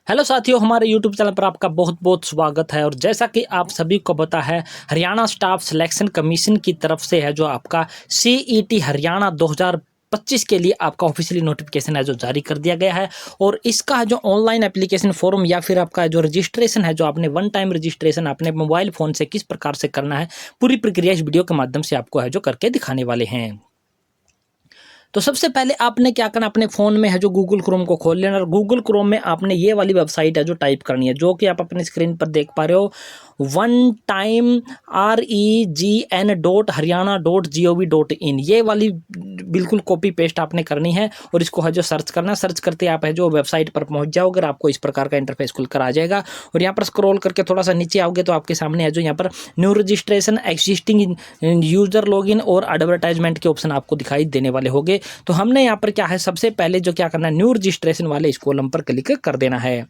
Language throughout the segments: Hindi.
हेलो साथियों, हमारे यूट्यूब चैनल पर आपका बहुत बहुत स्वागत है। और जैसा कि आप सभी को पता है, हरियाणा स्टाफ सिलेक्शन कमीशन की तरफ से है जो आपका सीईटी हरियाणा 2025 के लिए आपका ऑफिशियली नोटिफिकेशन है जो जारी कर दिया गया है। और इसका जो ऑनलाइन एप्लीकेशन फॉर्म या फिर आपका जो रजिस्ट्रेशन है, जो आपने वन टाइम रजिस्ट्रेशन अपने मोबाइल फ़ोन से किस प्रकार से करना है, पूरी प्रक्रिया इस वीडियो के माध्यम से आपको है जो करके दिखाने वाले हैं। तो सबसे पहले आपने क्या करना, अपने फ़ोन में है जो गूगल क्रोम को खोल लेना और गूगल क्रोम में आपने ये वाली वेबसाइट है जो टाइप करनी है, जो कि आप अपनी स्क्रीन पर देख पा रहे हो, वन टाइम REGN.Haryana.gov.in। ये वाली बिल्कुल कॉपी पेस्ट आपने करनी है और इसको है जो सर्च करना है। सर्च करते आप है जो वेबसाइट पर पहुंच जाओगे, आपको इस प्रकार का इंटरफेस खुलकर आ जाएगा। और यहाँ पर स्क्रॉल करके थोड़ा सा नीचे आओगे तो आपके सामने है जो यहाँ पर new registration, existing user login और एडवर्टाइजमेंट के ऑप्शन आपको दिखाई देने वाले होंगे। तो हमने यहाँ पर क्या है, सबसे पहले जो क्या करना है, न्यू रजिस्ट्रेशन वाले इस कॉलम पर क्लिक कर देना है।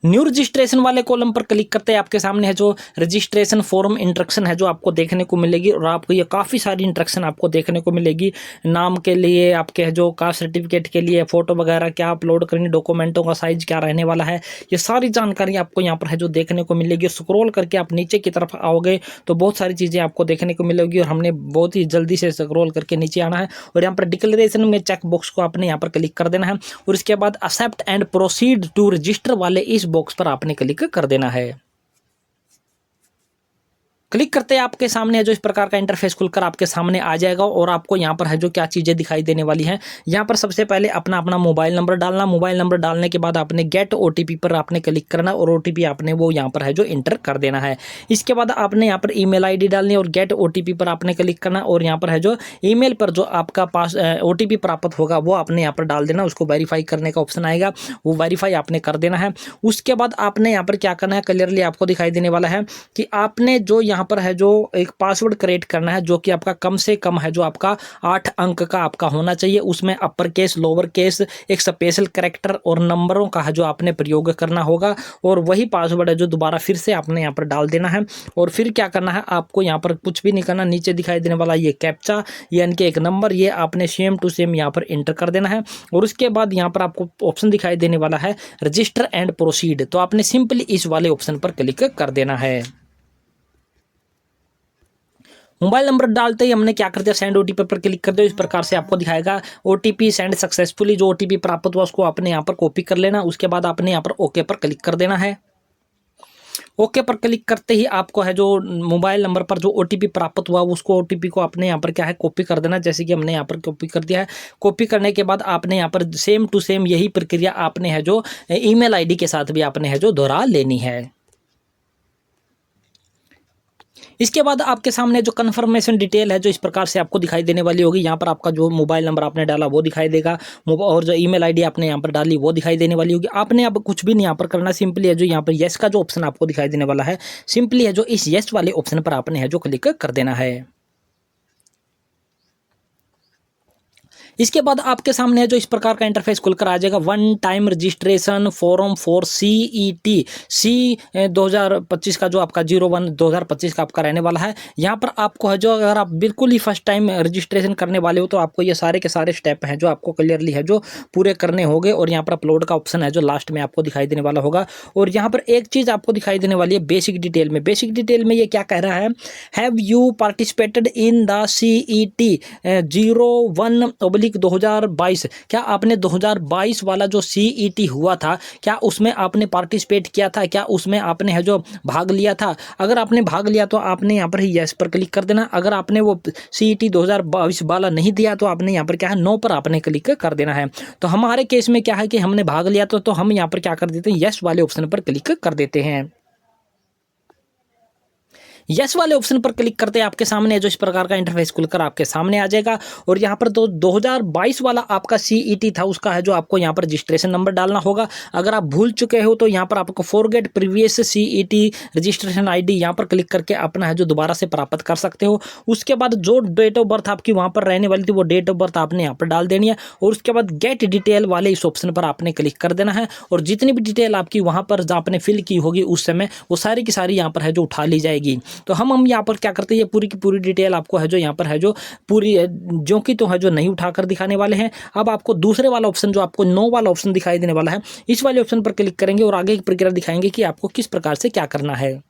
न्यू रजिस्ट्रेशन वाले कॉलम पर क्लिक करते हैं आपके सामने है जो रजिस्ट्रेशन फॉर्म इंस्ट्रक्शन है जो आपको देखने को मिलेगी। और आपको ये काफ़ी सारी इंस्ट्रक्शन आपको देखने को मिलेगी, नाम के लिए, आपके जो कास्ट सर्टिफिकेट के लिए, फ़ोटो वगैरह क्या अपलोड करनी, डॉक्यूमेंटों का साइज क्या रहने वाला है, ये सारी जानकारी आपको यहाँ पर है जो देखने को मिलेगी। स्क्रॉल करके आप नीचे की तरफ आओगे तो बहुत सारी चीज़ें आपको देखने को मिलेगी और हमने बहुत ही जल्दी से स्क्रॉल करके नीचे आना है और यहाँ पर डिक्लेरेशन में चेक बॉक्स को आपने यहाँ पर क्लिक कर देना है। और इसके बाद accept and proceed to register वाले इस बॉक्स पर आपने क्लिक कर देना है। क्लिक करते हैं आपके सामने है जो इस प्रकार का इंटरफेस खुलकर आपके सामने आ जाएगा। और आपको यहाँ पर है जो क्या चीज़ें दिखाई देने वाली हैं, यहाँ पर सबसे पहले अपना मोबाइल नंबर डालना। मोबाइल नंबर डालने के बाद आपने गेट ओटीपी पर आपने क्लिक करना और ओटीपी आपने वो यहाँ पर है जो इंटर कर देना है। इसके बाद आपने यहाँ पर ईमेल आईडी डालनी और गेट ओटीपी पर आपने क्लिक करना और यहाँ पर है जो ईमेल पर जो आपका पास ओटीपी प्राप्त होगा वो आपने यहाँ पर डाल देना। उसको वेरीफाई करने का ऑप्शन आएगा, वो वेरीफाई आपने कर देना है। उसके बाद आपने यहाँ पर क्या करना है, क्लियरली आपको दिखाई देने वाला है कि आपने जो यहाँ पर है जो एक पासवर्ड क्रिएट करना है जो कि आपका कम से कम है जो आपका 8 अंक का आपका होना चाहिए। उसमें अपर केस, लोअर केस, एक स्पेशल कैरेक्टर और नंबरों का है जो आपने प्रयोग करना होगा। और वही पासवर्ड है जो दोबारा फिर से आपने यहाँ पर डाल देना है। और फिर क्या करना है, आपको यहाँ पर कुछ भी नहीं करना, नीचे दिखाई देने वाला ये कैप्चा यानी कि एक नंबर, ये आपने सेम टू सेम यहाँ पर इंटर कर देना है। और उसके बाद यहाँ पर आपको ऑप्शन दिखाई देने वाला है रजिस्टर एंड प्रोसीड, तो आपने सिंपली इस वाले ऑप्शन पर क्लिक कर देना है। मोबाइल नंबर डालते ही हमने क्या कर दिया, सेंड ओटीपी पर क्लिक कर दो। इस प्रकार से आपको दिखाएगा ओटीपी सेंड सक्सेसफुली। जो ओटीपी प्राप्त हुआ उसको आपने यहाँ पर कॉपी कर लेना। उसके बाद आपने यहाँ पर ओके पर क्लिक कर देना है। ओके पर क्लिक करते ही आपको है जो मोबाइल नंबर पर जो ओटीपी प्राप्त हुआ उसको ओटीपी को आपने यहाँ पर क्या है कॉपी कर देना, जैसे कि हमने यहाँ पर कॉपी कर दिया है। कॉपी करने के बाद आपने यहाँ पर सेम टू सेम यही प्रक्रिया आपने है जो ईमेल आईडी के साथ भी आपने है जो दोहरा लेनी है। इसके बाद आपके सामने जो कन्फर्मेशन डिटेल है जो इस प्रकार से आपको दिखाई देने वाली होगी। यहाँ पर आपका जो मोबाइल नंबर आपने डाला वो दिखाई देगा और जो ईमेल आईडी आपने यहाँ पर डाली वो दिखाई देने वाली होगी। आपने अब कुछ भी नहीं यहाँ पर करना, सिंपली है जो यहाँ पर येस का जो ऑप्शन आपको दिखाई देने वाला है, सिंपली है जो इस येस वाले ऑप्शन पर आपने है जो क्लिक कर देना है। इसके बाद आपके सामने है जो इस प्रकार का इंटरफेस खुलकर आ जाएगा, one time registration form for CET 2025 का जो आपका 01/2025 का आपका रहने वाला है। यहाँ पर आपको है जो अगर आप बिल्कुल ही फर्स्ट टाइम रजिस्ट्रेशन करने वाले हो तो आपको ये सारे के सारे स्टेप हैं जो आपको क्लियरली है जो पूरे करने होंगे। और यहाँ पर अपलोड का ऑप्शन है जो लास्ट में आपको दिखाई देने वाला होगा। और यहाँ पर एक चीज़ आपको दिखाई देने वाली है बेसिक डिटेल में। बेसिक डिटेल में ये क्या कह रहा है, have you participated in the CET 01/2022, क्या आपने 2022 वाला जो CET हुआ था क्या उसमें आपने पार्टिसिपेट किया था, क्या उसमें आपने है जो भाग लिया था। अगर आपने भाग लिया तो आपने यहाँ पर ही यस पर क्लिक कर देना। अगर आपने वो CET 2022 वाला नहीं दिया तो आपने यहाँ पर क्या है नो पर आपने क्लिक कर देना है। तो हमारे केस में क्या है कि हमने भाग लिया तो हम यहाँ पर क्या कर देते हैं, यस वाले ऑप्शन पर क्लिक कर देते हैं। यस वाले ऑप्शन पर क्लिक करते हैं आपके सामने जो इस प्रकार का इंटरफेस खुलकर आपके सामने आ जाएगा। और यहाँ पर 2022 वाला आपका CET था उसका है जो आपको यहाँ पर रजिस्ट्रेशन नंबर डालना होगा। अगर आप भूल चुके हो तो यहाँ पर आपको forget previous CET registration ID यहाँ पर क्लिक करके अपना है जो दोबारा से प्राप्त कर सकते हो। उसके बाद जो डेट ऑफ बर्थ आपकी वहाँ पर रहने वाली थी वो डेट ऑफ बर्थ आपने यहाँ पर डाल देनी है। और उसके बाद गेट डिटेल वाले इस ऑप्शन पर आपने क्लिक कर देना है। और जितनी भी डिटेल आपकी वहाँ पर आपने फिल की होगी उस समय वो सारी की सारी यहाँ पर है जो उठा ली जाएगी। तो हम यहाँ पर क्या करते हैं, ये पूरी की पूरी डिटेल आपको है जो यहाँ पर है जो पूरी जो कि तो है जो नहीं उठाकर दिखाने वाले हैं। अब आपको दूसरे वाला ऑप्शन जो आपको नो वाला ऑप्शन दिखाई देने वाला है, इस वाले ऑप्शन पर क्लिक करेंगे और आगे की प्रक्रिया दिखाएंगे कि आपको किस प्रकार से क्या करना है।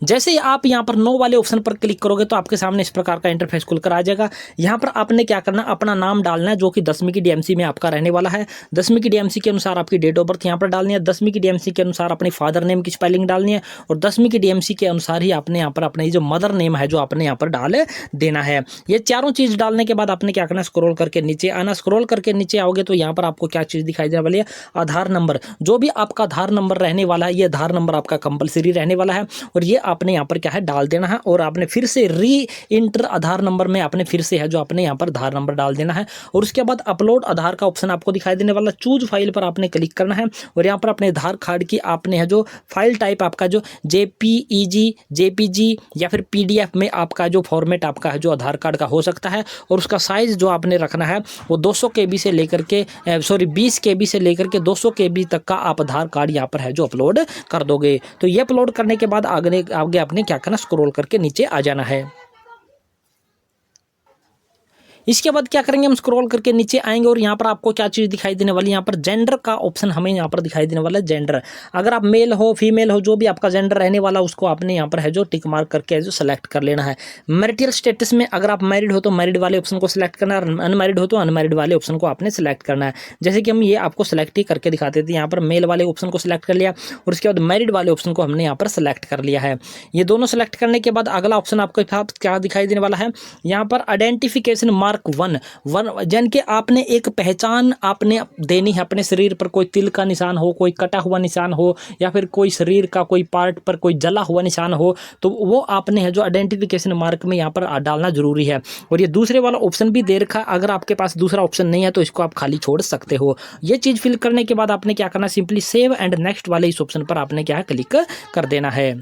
जैसे ही आप यहाँ पर नो वाले ऑप्शन पर क्लिक करोगे तो आपके सामने इस प्रकार का इंटरफेस खुलकर आ जाएगा। यहाँ पर आपने क्या करना, अपना नाम डालना है जो कि 10वीं की डीएमसी में आपका रहने वाला है। 10वीं की डीएमसी के अनुसार आपकी डेट ऑफ बर्थ यहाँ पर डालनी है। 10वीं की डीएमसी के अनुसार अपने फादर नेम की स्पेलिंग डालनी है और 10वीं की डीएमसी के अनुसार ही आपने यहाँ पर अपने जो मदर नेम है जो आपने यहाँ पर डाल देना है। ये चारों चीज़ डालने के बाद आपने क्या करना, स्क्रॉल करके नीचे आना। स्क्रॉल करके नीचे आओगे तो यहाँ पर आपको क्या चीज़ दिखाई देने वाली है, आधार नंबर। जो भी आपका आधार नंबर रहने वाला है, ये आधार नंबर आपका कंपलसरी रहने वाला है और ये आपने यहाँ पर क्या है डाल देना है। और आपने फिर से री इंटर आधार नंबर में आपने फिर से है जो आपने यहाँ पर आधार नंबर डाल देना है। और उसके बाद अपलोड आधार का ऑप्शन आपको दिखाई देने वाला, चूज फाइल पर आपने क्लिक करना है और यहाँ पर अपने आधार कार्ड की आपने है जो फाइल टाइप आपका जो JPEG, JPG या फिर PDF में आपका जो फॉर्मेट आपका है जो आधार कार्ड का हो सकता है। और उसका साइज जो आपने रखना है वो 200 KB से लेकर के 20 KB से लेकर के 200 KB तक का आप आधार कार्ड यहाँ पर है जो अपलोड कर दोगे। तो ये अपलोड करने के बाद आगे आपने क्या करना, स्क्रॉल करके नीचे आ जाना है। इसके बाद क्या करेंगे, हम स्क्रॉल करके नीचे आएंगे और यहाँ पर आपको क्या चीज़ दिखाई देने वाली है, यहाँ पर जेंडर का ऑप्शन हमें यहाँ पर दिखाई देने वाला है। जेंडर, अगर आप मेल हो फीमेल हो जो भी आपका जेंडर रहने वाला उसको आपने यहाँ पर है जो टिक मार्क करके जो सेलेक्ट कर लेना है। मैरिटल स्टेटस में अगर आप मैरिड हो तो मैरिड वाले ऑप्शन को सिलेक्ट करना है, अनमैरिड हो तो अनमैरिड वाले ऑप्शन को आपने सेलेक्ट करना है। जैसे कि हम ये आपको सेलेक्ट ही करके दिखाते थे, यहाँ पर मेल वाले ऑप्शन को सिलेक्ट कर लिया और उसके बाद मैरिड वाले ऑप्शन को हमने यहाँ पर सेलेक्ट कर लिया है। ये दोनों सेलेक्ट करने के बाद अगला ऑप्शन आपको क्या दिखाई देने वाला है, यहाँ पर आइडेंटिफिकेशन मार्क 1 यानी कि आपने एक पहचान आपने देनी है अपने शरीर पर, कोई तिल का निशान हो, कोई कटा हुआ निशान हो या फिर कोई शरीर का कोई पार्ट पर कोई जला हुआ निशान हो, तो वो आपने है जो आइडेंटिफिकेशन मार्क में यहाँ पर डालना जरूरी है। और ये दूसरे वाला ऑप्शन भी दे रखा, अगर आपके पास दूसरा ऑप्शन नहीं है तो इसको आप खाली छोड़ सकते हो। ये चीज़ फिल करने के बाद आपने क्या करना, सिंपली सेव एंड नेक्स्ट वाले इस ऑप्शन पर आपने क्या है क्लिक कर देना है।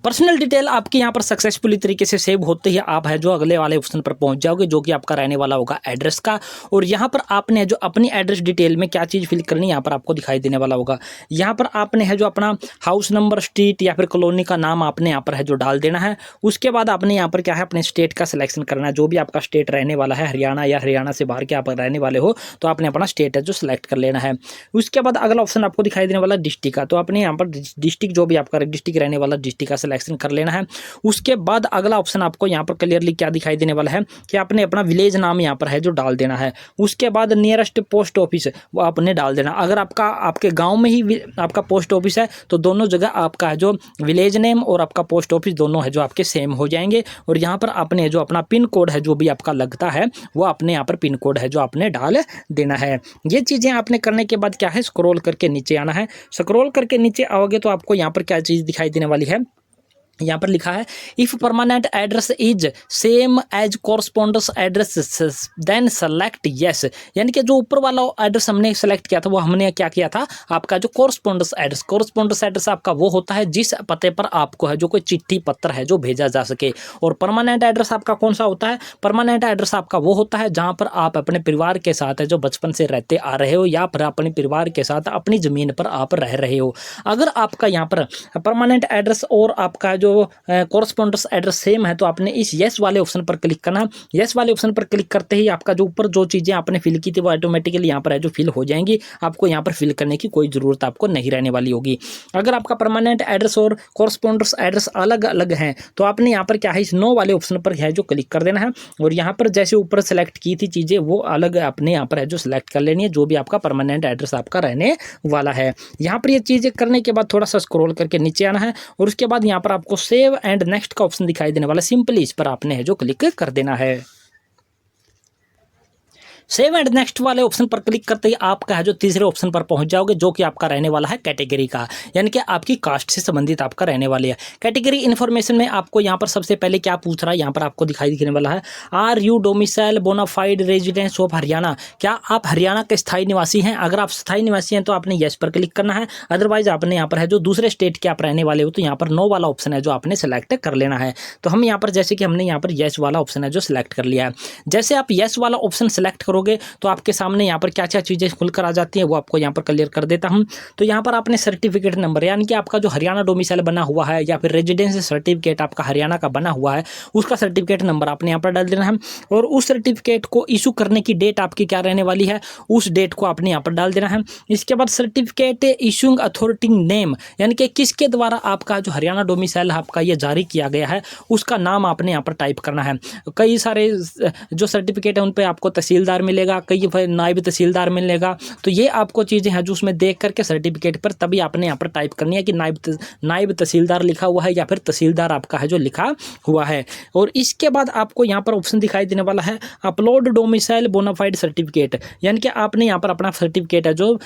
पर्सनल डिटेल आपके यहाँ पर सक्सेसफुली तरीके से सेव होते ही आप है जो अगले वाले ऑप्शन पर पहुंच जाओगे जो कि आपका रहने वाला होगा एड्रेस का। और यहाँ पर आपने जो अपनी एड्रेस डिटेल में क्या चीज़ फिल करनी है यहाँ पर आपको दिखाई देने वाला होगा। यहाँ पर आपने है जो अपना हाउस नंबर, स्ट्रीट या फिर कॉलोनी का नाम आपने यहाँ पर है जो डाल देना है। उसके बाद आपने यहाँ पर क्या है अपने स्टेट का सिलेक्शन करना है, जो भी आपका स्टेट रहने वाला है, हरियाणा या हरियाणा से बाहर के आप रहने वाले हो तो आपने अपना स्टेट है जो सिलेक्ट कर लेना है। उसके बाद अगला ऑप्शन आपको दिखाई देने वाला डिस्ट्रिक्ट का, तो आपने यहाँ पर डिस्ट्रिक्ट जो भी आपका डिस्ट्रिक्ट रहने वाला डिस्ट्रिक्ट का सिलेक्शन कर लेना है। उसके बाद अगला ऑप्शन आपको यहाँ पर क्लियरली क्या दिखाई देने वाला है कि आपने अपना विलेज नाम यहाँ पर है जो डाल देना है। उसके बाद नियरेस्ट पोस्ट ऑफिस वो आपने डाल देना। अगर आपके गांव में ही आपका पोस्ट ऑफिस है तो दोनों जगह आपका जो विलेज नेम और आपका पोस्ट ऑफिस दोनों है जो आपके सेम हो जाएंगे। और यहाँ पर आपने जो अपना पिन कोड है जो भी आपका लगता है वो आपने यहाँ पर पिन कोड है जो आपने डाल देना है। ये चीज़ें आपने करने के बाद क्या है, स्क्रॉल करके नीचे आना है। स्क्रॉल करके नीचे आओगे तो आपको यहाँ पर क्या चीज़ दिखाई देने वाली है, यहाँ पर लिखा है if permanent address is same as correspondence address then select yes. यानी कि जो ऊपर वाला एड्रेस हमने सेलेक्ट किया था वो हमने क्या किया था, आपका जो कोरस्पोंडेंस एड्रेस आपका वो होता है जिस पते पर आपको है जो कोई चिट्ठी पत्र है जो भेजा जा सके। और परमानेंट एड्रेस आपका कौन सा होता है, परमानेंट एड्रेस आपका वो होता है जहाँ पर आप अपने परिवार के साथ है जो बचपन से रहते आ रहे हो या फिर अपने परिवार के साथ अपनी ज़मीन पर आप रह रहे हो। अगर आपका यहाँ पर परमानेंट एड्रेस और आपका जो कोरस्पोंडेंस एड्रेस सेम है तो आपने इस यस वाले ऑप्शन पर क्लिक करना। यस वाले ऑप्शन पर क्लिक करते ही आपका जो ऊपर जो चीज़ें आपने फिल की थी वो ऑटोमेटिकली यहाँ पर है जो फिल हो जाएंगी। आपको यहाँ पर फिल करने की कोई ज़रूरत आपको नहीं रहने वाली होगी। अगर आपका परमानेंट एड्रेस और कोरस्पोंडेंस एड्रेस अलग अलग हैं तो आपने यहाँ पर क्या है इस नो वाले ऑप्शन पर है जो क्लिक कर देना है। और यहाँ पर जैसे ऊपर सेलेक्ट की थी चीज़ें वो अलग अपने यहाँ पर है जो सिलेक्ट कर लेनी है जो भी आपका परमानेंट एड्रेस आपका रहने वाला है। यहाँ पर ये चीज़ें करने के बाद थोड़ा सा स्क्रॉल करके नीचे आना है और उसके बाद यहाँ पर आपको सेव एंड नेक्स्ट का ऑप्शन दिखाई देने वाला, सिंपली इस पर आपने है जो क्लिक कर देना है। सेव एंड नेक्स्ट वाले ऑप्शन पर क्लिक करते ही आपका है जो तीसरे ऑप्शन पर पहुंच जाओगे जो कि आपका रहने वाला है कैटेगरी का, यानी कि आपकी कास्ट से संबंधित आपका रहने वाली है। कैटेगरी इन्फॉर्मेशन में आपको यहाँ पर सबसे पहले क्या पूछ रहा है, यहाँ पर आपको दिखाई देने वाला है are you domicile bona fide residence of Haryana, क्या आप हरियाणा के स्थायी निवासी हैं। अगर आप स्थायी निवासी हैं तो आपने येस पर क्लिक करना है। अदरवाइज आपने यहाँ पर है जो दूसरे स्टेट के आप रहने वाले हो तो यहाँ पर नो वाला ऑप्शन है जो आपने सेलेक्ट कर लेना है। तो हम यहाँ पर जैसे कि हमने यहाँ पर येस वाला ऑप्शन है जो सिलेक्ट कर लिया है। जैसे आप येस वाला ऑप्शन सेलेक्ट करोगे करोगे तो आपके सामने यहाँ पर क्या क्या चीज़ें खुलकर आ जाती हैं वो आपको यहाँ पर क्लियर कर देता हूँ। तो यहाँ पर आपने सर्टिफिकेट नंबर यानी कि आपका जो हरियाणा डोमिसाइल बना हुआ है या फिर रेजिडेंस सर्टिफिकेट आपका हरियाणा का बना हुआ है उसका सर्टिफिकेट नंबर आपने यहाँ पर डाल देना है और उस सर्टिफिकेट को इशू करने की डेट आपकी क्या रहने वाली है उस डेट को आपने यहाँ पर डाल देना है। इसके बाद सर्टिफिकेट इशूइंग अथॉरिटी नेम यानी कि किसके द्वारा आपका जो हरियाणा डोमिसाइल आपका ये जारी किया गया है उसका नाम आपने यहाँ पर टाइप करना है। कई सारे जो सर्टिफिकेट है उन पे आपको तहसीलदार मिलेगा, कई नायब तहसीलदार मिलेगा, तो ये आपको चीज़ें हैं जो उसमें देख करके सर्टिफिकेट पर तभी आपने यहाँ पर टाइप करनी है कि नायब तहसीलदार लिखा हुआ है या फिर तहसीलदार आपका है जो लिखा हुआ है। और इसके बाद आपको यहाँ पर ऑप्शन दिखाई देने वाला है अपलोड डोमिसाइल बोनाफाइड सर्टिफिकेट यानी कि आपने यहाँ पर अपना सर्टिफिकेट है जो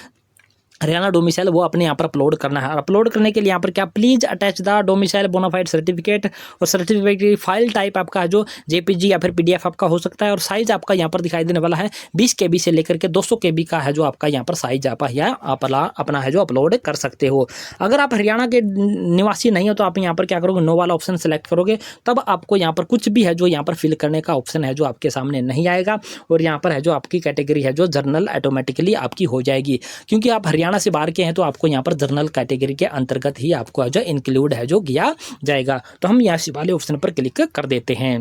हरियाणा डोमिसाइल वो अपने यहाँ पर अपलोड करना है। अपलोड करने के लिए यहाँ पर क्या please attach the domicile bona fide certificate और सर्टिफिकेट की फाइल टाइप आपका है जो जेपीजी या फिर पीडीएफ आपका हो सकता है और साइज आपका यहाँ पर दिखाई देने वाला है 20 KB से लेकर के 200 KB का है जो आपका यहाँ पर साइज आप या अपना है जो अपलोड कर सकते हो। अगर आप हरियाणा के निवासी नहीं हो तो आप यहाँ पर क्या करोगे नो वाला ऑप्शन सेलेक्ट करोगे, तब आपको यहाँ पर कुछ भी है जो यहाँ पर फिल करने का ऑप्शन है जो आपके सामने नहीं आएगा और यहाँ पर है जो आपकी कैटेगरी है जो जर्नल ऑटोमेटिकली आपकी हो जाएगी। क्योंकि आप हरियाणा से बाहर के हैं तो आपको यहाँ पर जर्नल कैटेगरी के अंतर्गत ही आपको जो इंक्लूड है जो किया जाएगा। तो हम यहाँ वाले ऑप्शन पर क्लिक कर देते हैं।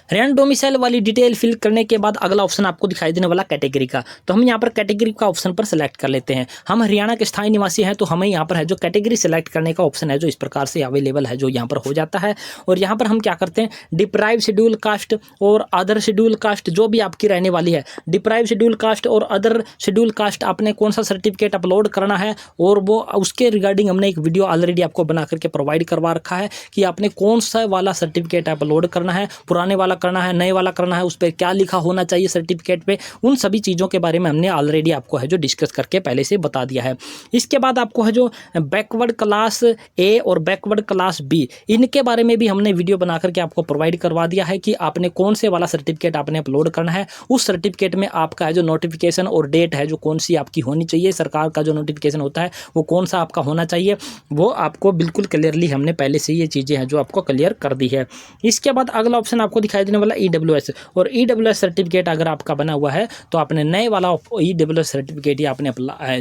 हरियाणा डोमिसाइल वाली डिटेल फिल करने के बाद अगला ऑप्शन आपको दिखाई देने वाला कैटेगरी का, तो हम यहाँ पर कैटेगरी का ऑप्शन पर सेलेक्ट कर लेते हैं। हम हरियाणा के स्थायी निवासी हैं तो हमें यहाँ पर है जो कैटेगरी सेलेक्ट करने का ऑप्शन है जो इस प्रकार से अवेलेबल है जो यहाँ पर हो जाता है। और यहाँ पर हम क्या करते हैं डिप्राइव शेड्यूल कास्ट और अदर शेड्यूल कास्ट जो भी आपकी रहने वाली है, डिप्राइव शेड्यूल कास्ट और अदर शेड्यूल कास्ट आपने कौन सा सर्टिफिकेट अपलोड करना है और वो उसके रिगार्डिंग हमने एक वीडियो ऑलरेडी आपको बना करके प्रोवाइड करवा रखा है कि आपने कौन सा वाला सर्टिफिकेट अपलोड करना है, पुराने वाला करना है, नए वाला करना है, उस पर क्या लिखा होना चाहिए सर्टिफिकेट पे, उन सभी चीज़ों के बारे में हमने ऑलरेडी आपको है जो डिस्कस करके पहले से बता दिया है। इसके बाद आपको है जो बैकवर्ड क्लास ए और बैकवर्ड क्लास बी इनके बारे में भी हमने वीडियो बना करके आपको प्रोवाइड करवा दिया है कि आपने कौन से वाला सर्टिफिकेट आपने अपलोड करना है। उस सर्टिफिकेट में आपका है जो नोटिफिकेशन और डेट है जो कौन सी आपकी होनी चाहिए, सरकार का जो नोटिफिकेशन होता है वो कौन सा आपका होना चाहिए, वो आपको बिल्कुल क्लियरली हमने पहले से ये चीज़ें हैं जो आपको क्लियर कर दी है। इसके बाद अगला ऑप्शन आपको दिखाई देने वाला EWS और EWS सर्टिफिकेट अगर आपका बना हुआ है तो आपने नए वाला EWS सर्टिफिकेट ही आपने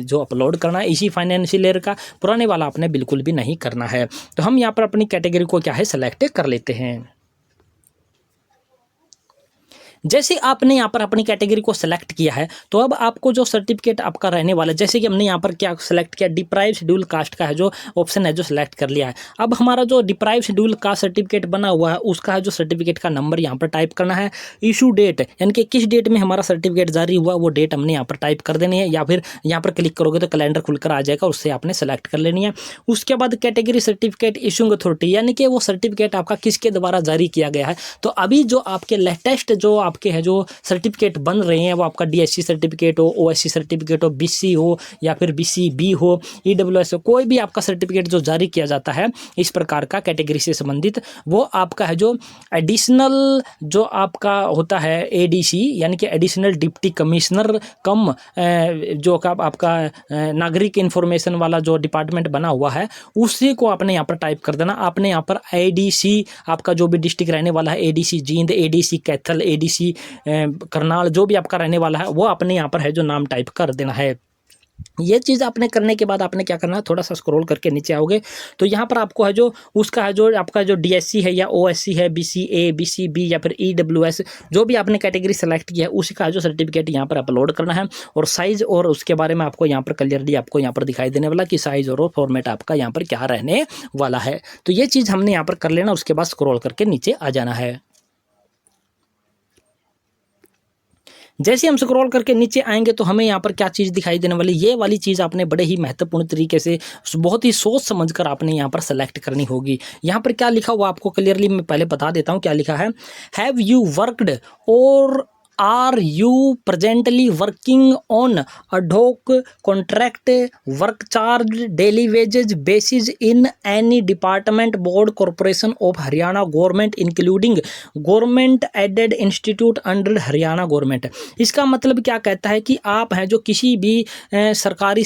जो अपलोड करना है इसी फाइनेंशियल ईयर का, पुराने वाला आपने बिल्कुल भी नहीं करना है। तो हम यहाँ पर अपनी कैटेगरी को क्या है सेलेक्ट कर लेते हैं। जैसे आपने यहाँ पर अपनी कैटेगरी को सेलेक्ट किया है तो अब आपको जो सर्टिफिकेट आपका रहने वाला है, जैसे कि हमने यहाँ पर क्या सेलेक्ट किया डिप्राइव शेड्यूल कास्ट का है जो ऑप्शन है जो सेलेक्ट कर लिया है। अब हमारा जो डिप्राइव शेड्यूल कास्ट सर्टिफिकेट बना हुआ है उसका है जो सर्टिफिकेट का नंबर यहाँ पर टाइप करना है, इशू डेट यानी कि किस डेट में हमारा सर्टिफिकेट जारी हुआ वो डेट हमने यहाँ पर टाइप कर देनी है, या फिर यहाँ पर क्लिक करोगे तो कैलेंडर खुलकर आ जाएगा, उससे आपने सेलेक्ट कर लेनी है। उसके बाद कैटेगरी सर्टिफिकेट इशूइंग अथॉरिटी यानी कि वो सर्टिफिकेट आपका किसके द्वारा जारी किया गया है। तो अभी जो आपके लेटेस्ट जो आपके हैं जो सर्टिफिकेट बन रहे हैं वो आपका DSC सर्टिफिकेट हो, OSC सर्टिफिकेट हो, BC हो या फिर BCB हो, EWS हो, कोई भी आपका सर्टिफिकेट जो जारी किया जाता है इस प्रकार का कैटेगरी से संबंधित, वो आपका है जो एडिशनल जो आपका होता है ADC यानी कि एडिशनल डिप्टी कमिश्नर कम जो आपका नागरिक इन्फॉर्मेशन वाला जो डिपार्टमेंट बना हुआ है उसी को आपने यहाँ पर टाइप कर देना। आपने यहाँ पर ADC आपका जो भी डिस्ट्रिक्ट रहने वाला है, ADC Jind, ADC Kaithal, ADC Karnal जो भी आपका रहने वाला है वो आपने यहाँ पर है जो नाम टाइप कर देना है। ये चीज़ आपने करने के बाद आपने क्या करना है, थोड़ा सा स्क्रॉल करके नीचे आओगे तो यहाँ पर आपको है जो उसका है जो आपका जो DSC है या OSC है, BCA, BCB या फिर EWS जो भी आपने कैटेगरी सेलेक्ट किया है उसी का जो सर्टिफिकेट यहाँ पर अपलोड करना है। और साइज़ और उसके बारे में आपको यहाँ पर क्लियरली आपको यहाँ पर दिखाई देने वाला कि साइज़ और फॉर्मेट आपका यहाँ पर क्या रहने वाला है। तो ये चीज़ हमने यहाँ पर कर लेना, उसके बाद स्क्रॉल करके नीचे आ जाना है। जैसे हम स्क्रॉल करके नीचे आएंगे तो हमें यहाँ पर क्या चीज़ दिखाई देने वाली, ये वाली चीज़ आपने बड़े ही महत्वपूर्ण तरीके से बहुत ही सोच समझकर आपने यहाँ पर सेलेक्ट करनी होगी। यहाँ पर क्या लिखा हुआ आपको क्लियरली मैं पहले बता देता हूँ क्या लिखा है। Have you worked or are you presently working on ad hoc contract work charge daily wages basis in any department board corporation of Haryana government including government aided institute under Haryana government. इसका मतलब क्या कहता है कि आप हैं जो किसी भी सरकारी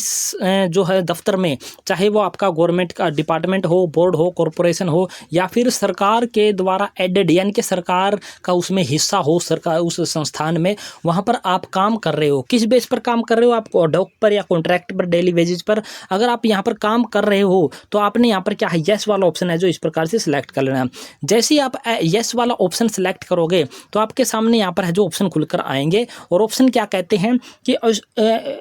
जो है दफ्तर में, चाहे वो आपका गवर्नमेंट का डिपार्टमेंट हो, बोर्ड हो, कॉरपोरेशन हो, या फिर सरकार के द्वारा एडेड यानी कि सरकार का उसमें हिस्सा हो, सरकार उस संस्थान में, वहाँ पर आप काम कर रहे हो। किस बेस पर काम कर रहे हो? आप अडोक पर या कॉन्ट्रैक्ट पर, डेली वेजेज पर अगर आप यहाँ पर काम कर रहे हो तो आपने यहाँ पर क्या है, यस वाला ऑप्शन है जो इस प्रकार से सिलेक्ट कर लेना है। जैसे ही आप यस वाला ऑप्शन सिलेक्ट करोगे तो आपके सामने यहाँ पर है जो ऑप्शन खुलकर आएंगे, और ऑप्शन क्या कहते हैं कि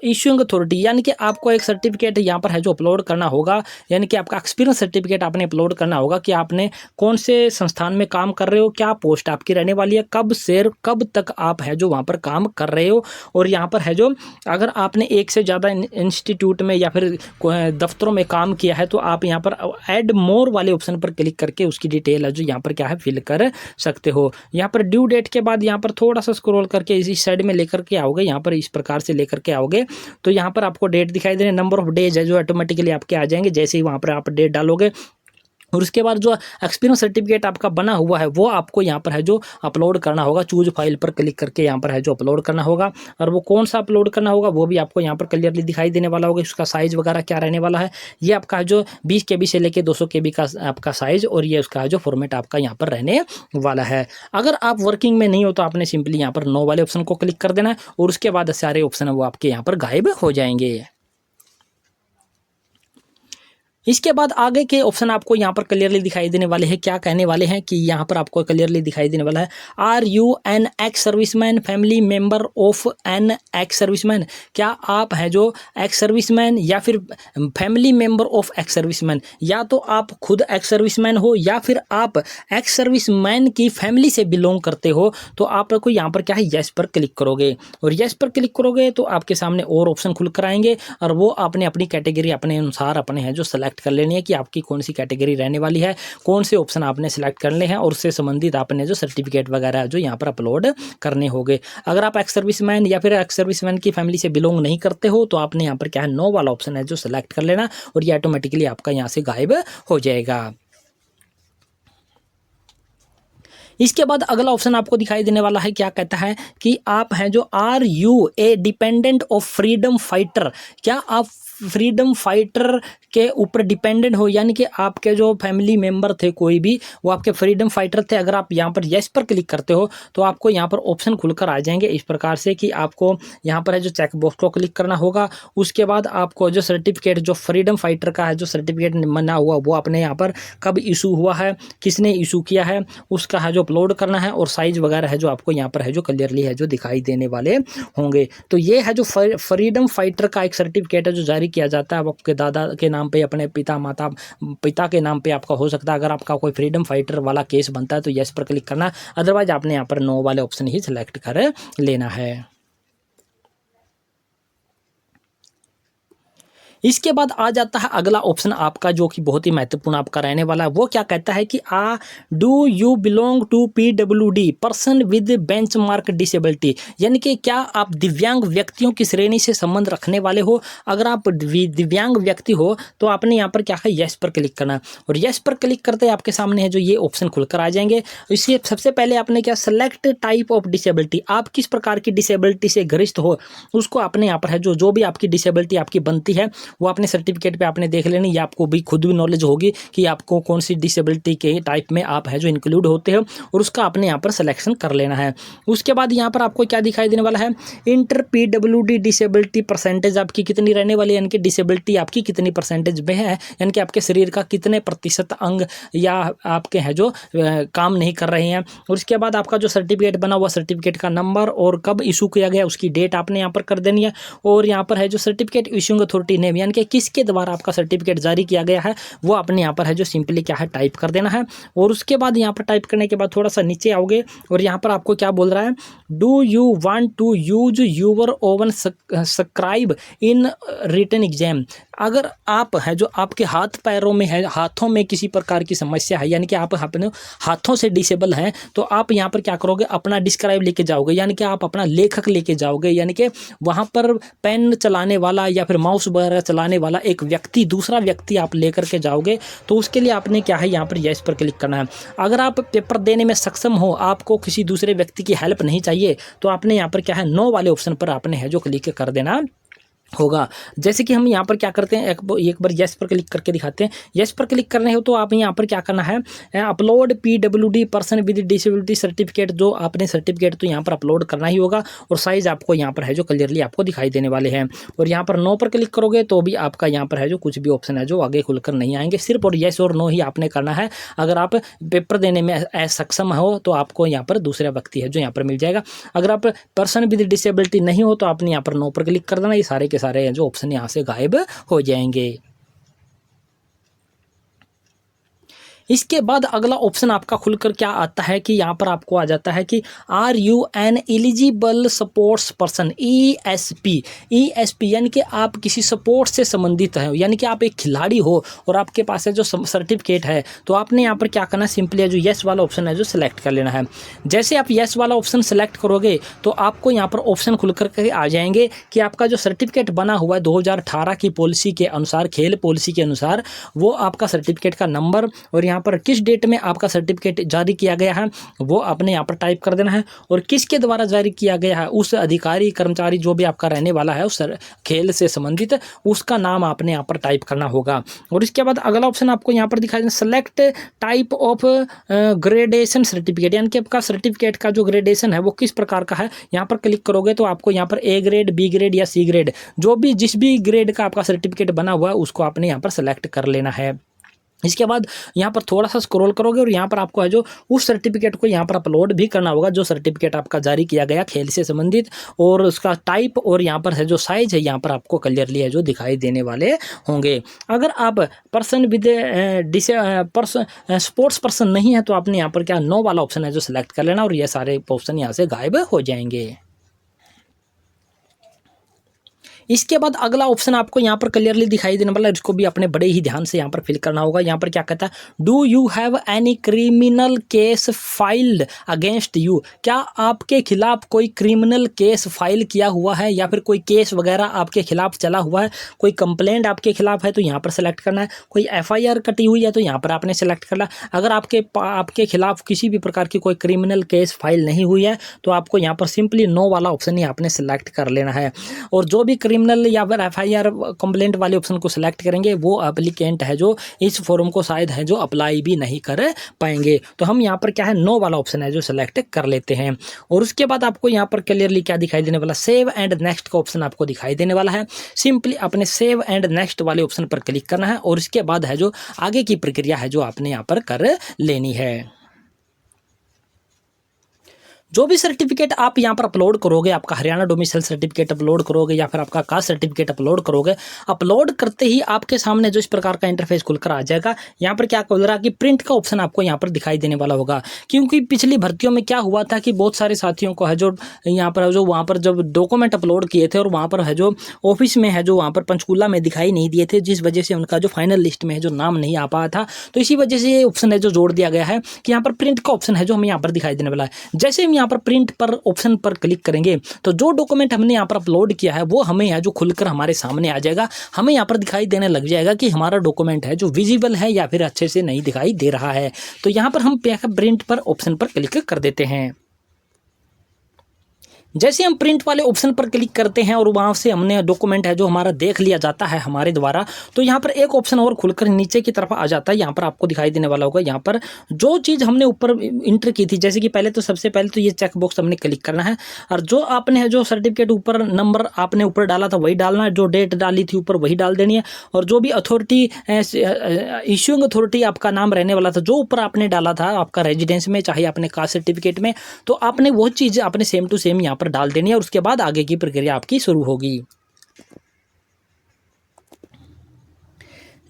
इशूइंग अथॉरिटी, यानी कि आपको एक सर्टिफिकेट यहाँ पर है जो अपलोड करना होगा, यानी कि आपका एक्सपीरियंस सर्टिफिकेट आपने अपलोड करना होगा कि आपने कौन से संस्थान में काम कर रहे हो, क्या पोस्ट आपकी रहने वाली है, कब से कब तक आप है जो वहाँ पर काम कर रहे हो। और यहाँ पर है जो अगर आपने एक से ज़्यादा इंस्टीट्यूट में या फिर दफ्तरों में काम किया है तो आप यहाँ पर ऐड मोर वाले ऑप्शन पर क्लिक करके उसकी डिटेल है जो यहाँ पर क्या है फिल कर सकते हो। यहाँ पर ड्यू डेट के बाद यहाँ पर थोड़ा सा स्क्रॉल करके इसी साइड में लेकर के आओगे, यहाँ पर इस प्रकार से लेकर के आओगे तो यहाँ पर आपको डेट दिखाई दे रही है, नंबर ऑफ डेज है जो ऑटोमेटिकली आपके आ जाएंगे जैसे ही वहाँ पर आप डेट डालोगे। और उसके बाद जो एक्सपीरियंस सर्टिफिकेट आपका बना हुआ है वो आपको यहाँ पर है जो अपलोड करना होगा, चूज फाइल पर क्लिक करके यहाँ पर है जो अपलोड करना होगा। और वो कौन सा अपलोड करना होगा वो भी आपको यहाँ पर क्लियरली दिखाई देने वाला होगा, उसका साइज़ वगैरह क्या रहने वाला है। ये आपका है जो 20 KB से लेके 200 KB का आपका साइज़, और ये उसका जो फॉर्मेट आपका यहाँ पर रहने वाला है। अगर आप वर्किंग में नहीं हो तो आपने सिंपली यहाँ पर नो वाले ऑप्शन को क्लिक कर देना है, और उसके बाद सारे ऑप्शन है वो आपके यहाँ पर गायब हो जाएंगे। इसके बाद आगे के ऑप्शन आपको यहाँ पर क्लियरली दिखाई देने वाले हैं। क्या कहने वाले हैं कि यहाँ पर आपको क्लियरली दिखाई देने वाला है, are you an ex serviceman, family member of an ex serviceman. क्या आप हैं जो एक्स सर्विसमैन या फिर family member of ex serviceman, या तो आप खुद एक्स सर्विसमैन हो या फिर आप एक्स सर्विसमैन की फैमिली से बिलोंग करते हो, तो आपको यहाँ पर क्या है यस पर क्लिक करोगे। और यस पर क्लिक करोगे तो आपके सामने और ऑप्शन खुल कर आएंगे, और वो आपने अपनी कैटेगरी अपने अनुसार अपने हैं जो सेलेक्ट कर लेनी है कि आपकी कौन सी कैटेगरी रहने वाली है, कौन से ऑप्शन आपने सेलेक्ट करने हैं, और उससे संबंधित आपने जो सर्टिफिकेट वगैरह जो यहाँ पर अपलोड करने होंगे। अगर आप एक्स सर्विसमैन या फिर एक्स सर्विसमैन की फैमिली से बिलोंग नहीं करते हो तो आपने यहाँ पर क्या है नो वाला ऑप्शन है जो सेलेक्ट कर लेना, और ये ऑटोमेटिकली आपका यहाँ से गायब हो जाएगा। इसके बाद अगला ऑप्शन आपको दिखाई देने वाला है, क्या कहता है कि आप हैं जो are you a dependent of freedom fighter. क्या आप फ्रीडम फाइटर के ऊपर डिपेंडेंट हो, यानी कि आपके जो फैमिली मेंबर थे कोई भी वो आपके फ्रीडम फाइटर थे। अगर आप यहाँ पर यस पर क्लिक करते हो तो आपको यहाँ पर ऑप्शन खुलकर आ जाएंगे इस प्रकार से कि आपको यहाँ पर है जो चेक बॉक्स को क्लिक करना होगा। उसके बाद आपको जो सर्टिफिकेट जो फ्रीडम फाइटर का है जो सर्टिफिकेट बना हुआ वो आपने यहाँ पर कब इशू हुआ है, किसने इशू किया है, उसका है जो अपलोड करना है, और साइज वगैरह है जो आपको यहाँ पर है जो क्लियरली है जो दिखाई देने वाले होंगे। तो ये है जो फ्रीडम फाइटर का एक सर्टिफिकेट है जो जारी किया जाता है आपके दादा के नाम पे, अपने पिता के नाम पे आपका हो सकता है। अगर आपका कोई फ्रीडम फाइटर वाला केस बनता है तो यस पर क्लिक करना, अदरवाइज आपने यहाँ पर नो वाले ऑप्शन ही सिलेक्ट कर लेना है। इसके बाद आ जाता है अगला ऑप्शन आपका जो कि बहुत ही महत्वपूर्ण आपका रहने वाला है। वो क्या कहता है कि do you belong to PWD, person with benchmark disability, यानी कि क्या आप दिव्यांग व्यक्तियों की श्रेणी से संबंध रखने वाले हो। अगर आप दिव्यांग व्यक्ति हो तो आपने यहाँ पर क्या है यस पर क्लिक करना, और यस पर क्लिक करते आपके सामने है जो ये ऑप्शन खुलकर आ जाएंगे। इससे सबसे पहले आपने क्या सेलेक्ट टाइप ऑफ डिसेबिलिटी, आप किस प्रकार की डिसेबिलिटी से ग्रस्त हो उसको आपने यहाँ पर है जो भी आपकी डिसेबिलिटी आपकी बनती है वो अपने सर्टिफिकेट पे आपने देख लेनी, या आपको भी खुद भी नॉलेज होगी कि आपको कौन सी डिसेबिलिटी के टाइप में आप है जो इंक्लूड होते हो, और उसका आपने यहाँ पर सिलेक्शन कर लेना है। उसके बाद यहाँ पर आपको क्या दिखाई देने वाला है, इंटर PWD डिसेबिलिटी परसेंटेज आपकी कितनी रहने वाली है, यानी कि डिसेबिलिटी आपकी कितनी परसेंटेज में है, यानी कि आपके शरीर का कितने प्रतिशत अंग या आपके हैं जो काम नहीं कर रहे हैं। और उसके बाद आपका जो सर्टिफिकेट बना हुआ सर्टिफिकेट का नंबर और कब इशू किया गया उसकी डेट आपने यहाँ पर कर देनी है। और यहाँ पर है जो सर्टिफिकेट इशूइंग अथॉरिटी नेम, यानी कि किसके द्वारा आपका सर्टिफिकेट जारी किया गया है वो आपने यहाँ पर है जो सिंपली क्या है टाइप कर देना है। और उसके बाद यहाँ पर टाइप करने के बाद थोड़ा सा नीचे आओगे और यहाँ पर आपको क्या बोल रहा है, do you want to use your own subscribe in written exam. अगर आप है जो आपके हाथ पैरों में है, हाथों में किसी प्रकार की समस्या है, यानी कि आप अपने हाथों से डिसेबल हैं, तो आप यहाँ पर क्या करोगे, अपना डिस्क्राइब लेके जाओगे, यानी कि आप अपना लेखक लेके जाओगे, यानी कि वहाँ पर पेन चलाने वाला या फिर माउस वगैरह चलाने वाला एक व्यक्ति, दूसरा व्यक्ति आप लेकर के जाओगे। तो उसके लिए आपने क्या है यहाँ पर यस पर क्लिक करना है। अगर आप पेपर देने में सक्षम हो, आपको किसी दूसरे व्यक्ति की हेल्प नहीं चाहिए, तो आपने यहाँ पर क्या है नो वाले ऑप्शन पर आपने है जो क्लिक कर देना होगा। जैसे कि हम यहाँ पर क्या करते हैं, एक बार यस पर क्लिक करके दिखाते हैं। यस पर क्लिक करने हो तो आप यहाँ पर क्या करना है, upload PWD person with disability certificate, जो आपने सर्टिफिकेट तो यहाँ पर अपलोड करना ही होगा और साइज आपको यहाँ पर है जो क्लियरली आपको दिखाई देने वाले हैं। और यहाँ पर नो पर क्लिक करोगे तो भी आपका यहाँ पर है जो कुछ भी ऑप्शन है जो आगे खुलकर नहीं आएंगे, सिर्फ और यस और नो ही आपने करना है। अगर आप पेपर देने में असक्षम हो तो आपको यहाँ पर दूसरा व्यक्ति है जो यहाँ पर मिल जाएगा। अगर आप पर्सन विद डिसेबिलिटी नहीं हो तो आपने यहाँ पर नो पर क्लिक कर देना, ये सारे के सारे हैं जो ऑप्शन यहाँ से गायब हो जाएंगे। इसके बाद अगला ऑप्शन आपका खुलकर क्या आता है कि यहाँ पर आपको आ जाता है कि are you an eligible sports person, ESP। यानी कि आप किसी स्पोर्ट्स से संबंधित है, यानी कि आप एक खिलाड़ी हो और आपके पास है जो सर्टिफिकेट है, तो आपने यहाँ पर क्या करना है, सिंपली जो यस वाला ऑप्शन है जो सिलेक्ट कर लेना है। जैसे आप यस वाला ऑप्शन सेलेक्ट करोगे तो आपको यहाँ पर ऑप्शन खुलकर के आ जाएंगे कि आपका जो सर्टिफिकेट बना हुआ है 2018 की पॉलिसी के अनुसार, खेल पॉलिसी के अनुसार, वो आपका सर्टिफिकेट का नंबर और यहाँ पर किस डेट में आपका सर्टिफिकेट जारी किया गया है वो आपने यहाँ पर टाइप कर देना है। और किसके द्वारा जारी किया गया है, उस अधिकारी कर्मचारी जो भी आपका रहने वाला है उस खेल से संबंधित, उसका नाम आपने यहाँ पर टाइप करना होगा। और इसके बाद अगला ऑप्शन आपको यहाँ पर दिखाई देना, select type of gradation certificate, यानी कि आपका सर्टिफिकेट का जो ग्रेडेशन है वो किस प्रकार का है। यहाँ पर क्लिक करोगे तो आपको यहाँ पर A ग्रेड, B ग्रेड या C ग्रेड, जो भी जिस भी ग्रेड का आपका सर्टिफिकेट बना हुआ है उसको आपने यहाँ पर सेलेक्ट कर लेना है। इसके बाद यहाँ पर थोड़ा सा स्क्रॉल करोगे और यहाँ पर आपको है जो उस सर्टिफिकेट को यहाँ पर अपलोड भी करना होगा, जो सर्टिफिकेट आपका जारी किया गया खेल से संबंधित, और उसका टाइप और यहाँ पर है जो साइज है यहाँ पर आपको क्लियरली है जो दिखाई देने वाले होंगे। अगर आप पर्सन विद स्पोर्ट्स पर्सन नहीं है तो आपने यहाँ पर क्या नो वाला ऑप्शन है जो सिलेक्ट कर लेना और ये सारे ऑप्शन यहाँ से गायब हो जाएंगे। इसके बाद अगला ऑप्शन आपको यहाँ पर क्लियरली दिखाई देने वाला है, इसको भी अपने बड़े ही ध्यान से यहाँ पर फिल करना होगा। यहाँ पर क्या कहता है, do you have any criminal case filed against you, क्या आपके खिलाफ कोई क्रिमिनल केस फाइल किया हुआ है या फिर कोई केस वगैरह आपके खिलाफ चला हुआ है, कोई कंप्लेंट आपके खिलाफ है तो यहाँ पर सेलेक्ट करना है, कोई FIR कटी हुई है तो यहाँ पर आपने सेलेक्ट करना। अगर आपके खिलाफ किसी भी प्रकार की कोई क्रिमिनल केस फाइल नहीं हुई है तो आपको यहाँ पर सिंपली नो वाला ऑप्शन ही आपने सेलेक्ट कर लेना है। और जो भी क्रिमिनल या फिर FIR कंप्लेंट वाले ऑप्शन को सिलेक्ट करेंगे वो एप्लीकेंट है जो इस फॉर्म को शायद है जो अप्लाई भी नहीं कर पाएंगे। तो हम यहाँ पर क्या है नो वाला ऑप्शन है जो सिलेक्ट कर लेते हैं। और उसके बाद आपको यहाँ पर क्लियरली क्या दिखाई देने वाला, सेव एंड नेक्स्ट का ऑप्शन आपको दिखाई देने वाला है। सिंपली अपने सेव एंड नेक्स्ट वाले ऑप्शन पर क्लिक करना है और इसके बाद है जो आगे की प्रक्रिया है जो आपने यहाँ पर कर लेनी है। जो भी सर्टिफिकेट आप यहाँ पर अपलोड करोगे, आपका हरियाणा डोमिसाइल सर्टिफिकेट अपलोड करोगे या फिर आपका कास्ट सर्टिफिकेट अपलोड करोगे, अपलोड करते ही आपके सामने जो इस प्रकार का इंटरफेस खुलकर आ जाएगा। यहाँ पर क्या बोल रहा है कि प्रिंट का ऑप्शन आपको यहाँ पर दिखाई देने वाला होगा, क्योंकि पिछली भर्तियों में क्या हुआ था कि बहुत सारे साथियों को है जो यहाँ पर जो वहाँ पर जब डॉक्यूमेंट अपलोड किए थे और वहाँ पर है जो ऑफिस में है जो वहाँ पर पंचकूला में दिखाई नहीं दिए थे, जिस वजह से उनका जो फाइनल लिस्ट में है जो नाम नहीं आ पाया था। तो इसी वजह से ये ऑप्शन है जो जोड़ दिया गया है कि यहाँ पर प्रिंट का ऑप्शन है जो हमें यहाँ पर दिखाई देने वाला है। जैसे हम यहाँ पर प्रिंट पर ऑप्शन पर क्लिक करेंगे तो जो डॉक्यूमेंट हमने यहाँ पर अपलोड किया है वो हमें यहाँ जो खुलकर हमारे सामने आ जाएगा। हमें यहाँ पर दिखाई देने लग जाएगा कि हमारा डॉक्यूमेंट है जो विजिबल है या फिर अच्छे से नहीं दिखाई दे रहा है। तो यहाँ पर हम प्रिंट पर ऑप्शन पर क्लिक कर देते हैं। जैसे हम प्रिंट वाले ऑप्शन पर क्लिक करते हैं और वहाँ से हमने डॉक्यूमेंट है जो हमारा देख लिया जाता है हमारे द्वारा, तो यहाँ पर एक ऑप्शन और खुलकर नीचे की तरफ आ जाता है। यहाँ पर आपको दिखाई देने वाला होगा, यहाँ पर जो चीज़ हमने ऊपर इंटर की थी, जैसे कि पहले तो सबसे पहले तो ये चेक बॉक्स हमने क्लिक करना है और जो आपने जो सर्टिफिकेट ऊपर नंबर आपने ऊपर डाला था वही डालना है, जो डेट डाली थी ऊपर वही डाल देनी है, और जो भी अथॉरिटी इश्यूइंग अथॉरिटी आपका नाम रहने वाला था जो ऊपर आपने डाला था आपका रेजिडेंस में, चाहे आपने कास्ट सर्टिफिकेट में, तो आपने वो चीज़ आपने सेम टू सेम यहाँ पर डाल देनी है और उसके बाद आगे की प्रक्रिया आपकी शुरू होगी।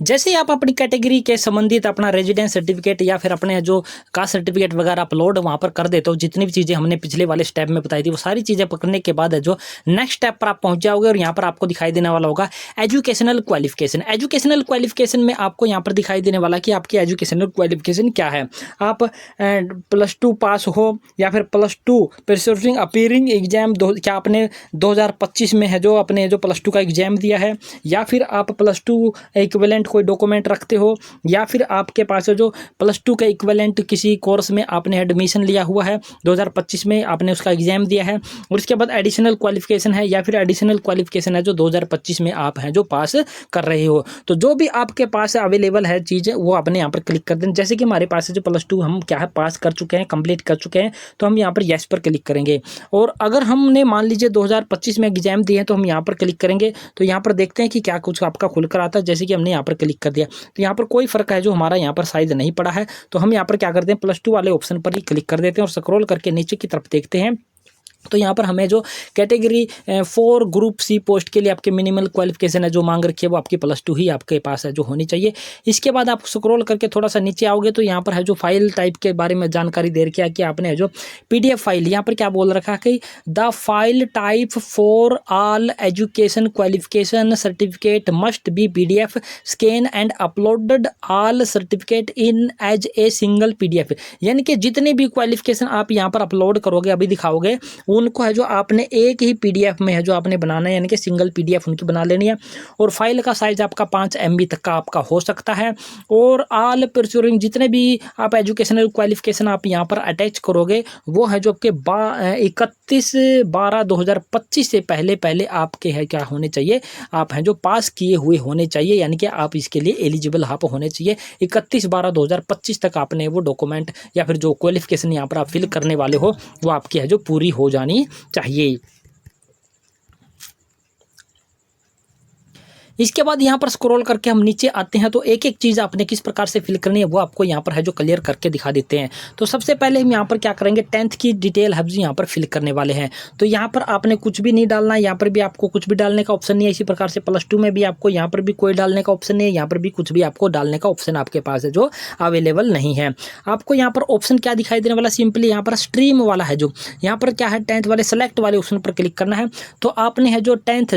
जैसे ही आप अपनी कैटेगरी के संबंधित अपना रेजिडेंस सर्टिफिकेट या फिर अपने जो कास्ट सर्टिफिकेट वगैरह अपलोड वहाँ पर कर देते हो, जितनी भी चीज़ें हमने पिछले वाले स्टेप में बताई थी वो सारी चीज़ें पकड़ने के बाद है जो नेक्स्ट स्टेप पर आप पहुँच जाओगे और यहाँ पर आपको दिखाई देने वाला होगा एजुकेशनल क्वालिफिकेशन। एजुकेशनल क्वालिफिकेशन में आपको यहाँ पर दिखाई देने वाला कि आपकी एजुकेशनल क्वालिफिकेशन क्या है। आप +2 पास हो या फिर +2 प्रिसर्विंग अपीयरिंग एग्जाम क्या आपने 2025 में है जो अपने जो +2 का एग्जाम दिया है, या फिर आप +2 इक्विवेलेंट कोई डॉक्यूमेंट रखते हो, या फिर आपके पास जो +2 के इक्विवेलेंट किसी कोर्स में आपने एडमिशन लिया हुआ है 2025 में, आपने उसका एग्जाम दिया है, और उसके बाद एडिशनल क्वालिफिकेशन है या फिर एडिशनल क्वालिफिकेशन है जो 2025 में आप हैं जो पास कर रहे हो। तो जो भी आपके पास अवेलेबल है चीज़ें वो आपने यहाँ पर क्लिक कर दें। जैसे कि हमारे पास जो +2 हम क्या है पास कर चुके हैं, कंप्लीट कर चुके हैं, तो हम यहाँ पर येस पर क्लिक करेंगे। और अगर हमने मान लीजिए 2025 में एग्जाम दिए हैं तो हम यहाँ पर क्लिक करेंगे, तो यहाँ पर देखते हैं कि क्या कुछ आपका खुलकर आता है। जैसे कि हमने यहाँ पर क्लिक कर दिया तो यहाँ पर कोई फ़र्क है जो हमारा यहाँ पर साइज नहीं पड़ा है, तो हम यहाँ पर क्या करते हैं +2 वाले ऑप्शन पर ही क्लिक कर देते हैं और स्क्रॉल करके नीचे की तरफ देखते हैं। तो यहाँ पर हमें जो कैटेगरी 4 ग्रुप सी पोस्ट के लिए आपके मिनिमल क्वालिफिकेशन है जो मांग रखी है वो आपकी +2 ही आपके पास है जो होनी चाहिए। इसके बाद आप स्क्रॉल करके थोड़ा सा नीचे आओगे तो यहाँ पर है जो फाइल टाइप के बारे में जानकारी दे रखी है कि आपने जो PDF फाइल, यहाँ पर क्या बोल रखा है कि the file type for all education qualification certificate must be PDF scan and uploaded all certificate in as a single PDF। यानी कि जितने भी क्वालिफिकेशन आप यहाँ पर अपलोड करोगे अभी दिखाओगे उनको है जो आपने एक ही PDF में है जो आपने बनाना है, यानी कि सिंगल PDF उनकी बना लेनी है। और फाइल का साइज आपका 5 MB तक का आपका हो सकता है। और ऑल परचूरिंग जितने भी आप एजुकेशनल क्वालिफिकेशन आप यहाँ पर अटैच करोगे वो है जो आपके 31/12/2025 से पहले आपके है क्या होने चाहिए, आप हैं जो पास किए हुए होने चाहिए, यानी कि आप इसके लिए एलिजिबल आप होने चाहिए। 31/12/2025 तक आपने वो डॉक्यूमेंट या फिर जो क्वालिफिकेशन यहाँ पर आप फिल करने वाले हो वो आपकी है जो पूरी हो जानी चाहिए। इसके बाद यहाँ पर स्क्रॉल करके हम नीचे आते हैं तो एक एक चीज़ आपने किस प्रकार से फिल करनी है वो आपको यहाँ पर है जो क्लियर करके दिखा देते हैं। तो सबसे पहले हम यहाँ पर क्या करेंगे 10th की डिटेल हम यहाँ पर फिल करने वाले हैं। तो यहाँ पर आपने कुछ भी नहीं डालना है, यहाँ पर भी आपको कुछ भी डालने का ऑप्शन नहीं है। इसी प्रकार से +2 में भी आपको यहाँ पर भी कोई डालने का ऑप्शन नहीं है, यहाँ पर भी कुछ भी आपको डालने का ऑप्शन आपके पास है जो अवेलेबल नहीं है। आपको यहाँ पर ऑप्शन क्या दिखाई देने वाला, सिंपली यहाँ पर स्ट्रीम वाला है जो यहाँ पर क्या है 10th वाले सेलेक्ट वाले ऑप्शन पर क्लिक करना है। तो आपने है जो 10th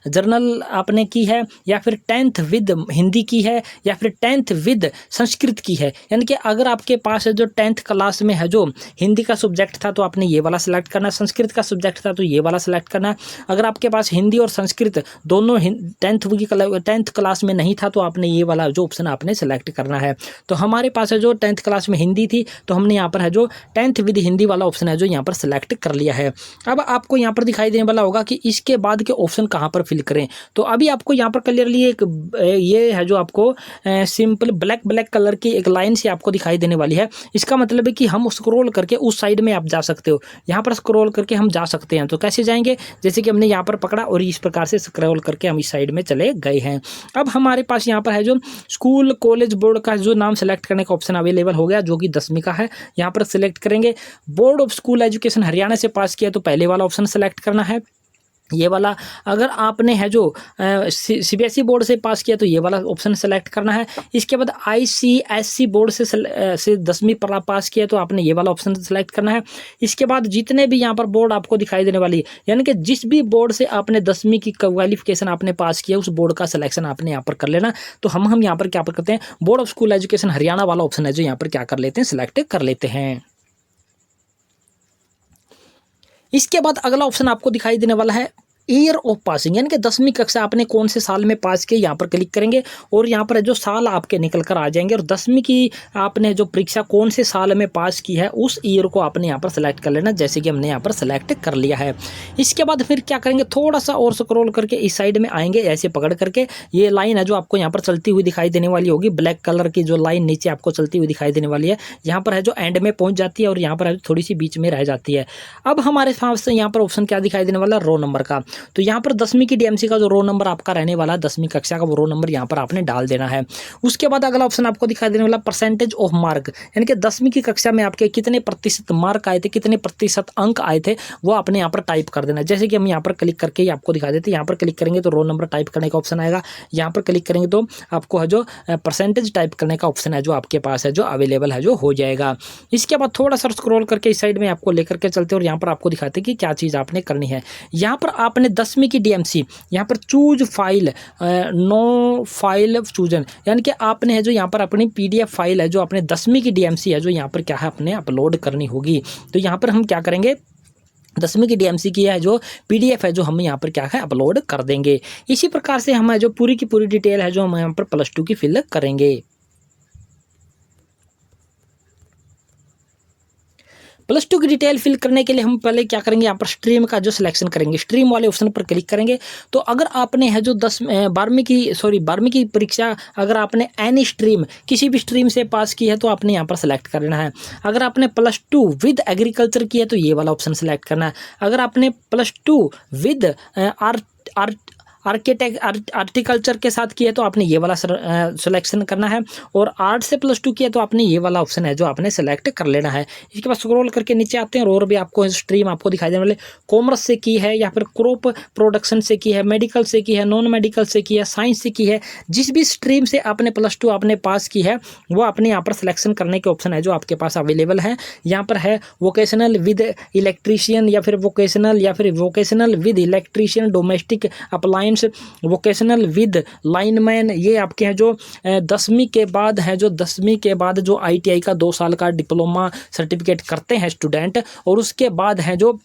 जर्नल आपने की है, या फिर 10th विद हिंदी की है, या फिर 10th विद संस्कृत की है। यानी कि अगर आपके पास है जो 10th क्लास में है जो हिंदी का सब्जेक्ट था तो आपने ये वाला सेलेक्ट करना है, संस्कृत का सब्जेक्ट था तो ये वाला सेलेक्ट करना है। अगर आपके पास हिंदी और संस्कृत दोनों 10th क्लास में नहीं था तो आपने ये वाला जो ऑप्शन आपने सेलेक्ट करना है। तो हमारे पास है जो 10th क्लास में हिंदी थी तो हमने यहाँ पर है जो 10th विद हिंदी वाला ऑप्शन है जो यहाँ पर सेलेक्ट कर लिया है। अब आपको यहाँ पर दिखाई देने वाला होगा कि इसके बाद के ऑप्शन कहाँ पर फिल करें। तो अभी आपको यहाँ पर क्लियरली एक ये है जो आपको सिंपल ब्लैक कलर की एक लाइन से आपको दिखाई देने वाली है। इसका मतलब है कि हम स्क्रॉल करके उस साइड में आप जा सकते हो, यहाँ पर स्क्रॉल करके हम जा सकते हैं। तो कैसे जाएंगे, जैसे कि हमने यहाँ पर पकड़ा और इस प्रकार से स्क्रॉल करके हम इस साइड में चले गए हैं। अब हमारे पास यहाँ पर है जो स्कूल कॉलेज बोर्ड का जो नाम सेलेक्ट करने का ऑप्शन अवेलेबल हो गया जो कि 10वीं का है। यहाँ पर सिलेक्ट करेंगे। Board of school education Haryana से पास किया तो पहले वाला ऑप्शन सेलेक्ट करना है, ये वाला। अगर आपने है जो CBSE बोर्ड से पास किया तो ये वाला ऑप्शन सेलेक्ट करना है। इसके बाद ICSE बोर्ड से 10वीं पर पास किया तो आपने ये वाला ऑप्शन सेलेक्ट करना है। इसके बाद जितने भी यहाँ पर बोर्ड आपको दिखाई देने वाली है, यानी कि जिस भी बोर्ड से आपने 10वीं की क्वालिफिकेशन आपने पास किया उस बोर्ड का सिलेक्शन आपने यहाँ पर कर लेना। तो हम यहाँ पर क्या पर करते हैं, board of school education Haryana वाला ऑप्शन है जो यहाँ पर क्या कर लेते हैं, सिलेक्ट कर लेते हैं। इसके बाद अगला ऑप्शन आपको दिखाई देने वाला है ईयर ऑफ पासिंग, यानी कि 10वीं कक्षा आपने कौन से साल में पास किया, यहाँ पर क्लिक करेंगे और यहाँ पर जो साल आपके निकल कर आ जाएंगे और 10वीं की आपने जो परीक्षा कौन से साल में पास की है उस ईयर को आपने यहाँ पर सेलेक्ट कर लेना, जैसे कि हमने यहाँ पर सेलेक्ट कर लिया है। इसके बाद फिर क्या करेंगे, थोड़ा सा और स्क्रॉल करके इस साइड में आएंगे, ऐसे पकड़ करके ये लाइन है जो आपको यहाँ पर चलती हुई दिखाई देने वाली होगी, ब्लैक कलर की जो लाइन नीचे आपको चलती हुई दिखाई देने वाली है, यहाँ पर है जो एंड में पहुँच जाती है और यहाँ पर है थोड़ी सी बीच में रह जाती है। अब हमारे पास यहाँ पर ऑप्शन क्या दिखाई देने वाला, रो नंबर का। तो यहाँ पर 10वीं की डीएमसी का जो रोल नंबर आपका रहने वाला है 10वीं कक्षा का वो रोल नंबर यहाँ पर आपने डाल देना है। उसके बाद अगला ऑप्शन आपको दिखाई देने वाला परसेंटेज ऑफ मार्क, यानी कि 10वीं की कक्षा में आपके कितने प्रतिशत मार्क आए थे, कितने प्रतिशत अंक आए थे, वो आपने यहाँ पर टाइप कर देना है। जैसे कि हम यहाँ पर क्लिक करके ही आपको दिखा देते हैं। यहाँ पर क्लिक करेंगे तो रोल नंबर टाइप करने का ऑप्शन आएगा। यहाँ पर क्लिक करेंगे तो आपको है जो परसेंटेज टाइप करने का ऑप्शन है जो आपके पास है जो अवेलेबल है जो हो जाएगा। इसके बाद थोड़ा सा स्क्रॉल करके इस साइड में आपको लेकर के चलते हैं और यहाँ पर आपको दिखाते हैं कि क्या चीज़ आपने करनी है। यहाँ पर आपने 10वीं की डीएमसी यहाँ पर choose file no file chosen, यानी कि आपने है जो यहाँ पर अपनी पीडीएफ फाइल है जो अपने 10वीं की डीएमसी है जो यहाँ पर क्या है अपने अपलोड करनी होगी। तो यहाँ पर हम क्या करेंगे, 10वीं की डीएमसी की है जो पीडीएफ है जो हम यहाँ पर क्या है अपलोड कर देंगे। इसी प्रकार से हम जो पूरी की पूरी डिटेल है जो हम यहाँ पर +2 की फिल करेंगे। +2 की डिटेल फिल करने के लिए हम पहले क्या करेंगे, यहाँ पर स्ट्रीम का जो सिलेक्शन करेंगे, स्ट्रीम वाले ऑप्शन पर क्लिक करेंगे। तो अगर आपने है जो 12वीं की परीक्षा अगर आपने एनी स्ट्रीम किसी भी स्ट्रीम से पास की है तो आपने यहाँ पर सेलेक्ट करना है। अगर आपने +2 विद एग्रीकल्चर की है तो ये वाला ऑप्शन सेलेक्ट करना है। अगर आपने +2 विद आर्टिकल्चर के साथ किया तो आपने ये वाला सिलेक्शन करना है, और आर्ट से +2 किया तो आपने ये वाला ऑप्शन है जो आपने सेलेक्ट कर लेना है। इसके बाद स्क्रॉल करके नीचे आते हैं और भी आपको स्ट्रीम आपको दिखाई देने वाले, कॉमर्स से की है या फिर क्रॉप प्रोडक्शन से की है, मेडिकल से की है, नॉन मेडिकल से की है, साइंस से की है, जिस भी स्ट्रीम से आपने +2 आपने पास की है वो आपने यहाँ पर सिलेक्शन करने के ऑप्शन है जो आपके पास अवेलेबल है। यहाँ पर है वोकेशनल विद इलेक्ट्रीशियन या फिर vocational with electrician, domestic appliance, vocational with lineman. ये आपके हैं जो 10वीं के बाद है जो 10वीं के बाद जो आईटीआई का 2 साल का डिप्लोमा सर्टिफिकेट करते हैं स्टूडेंट, और उसके बाद है जो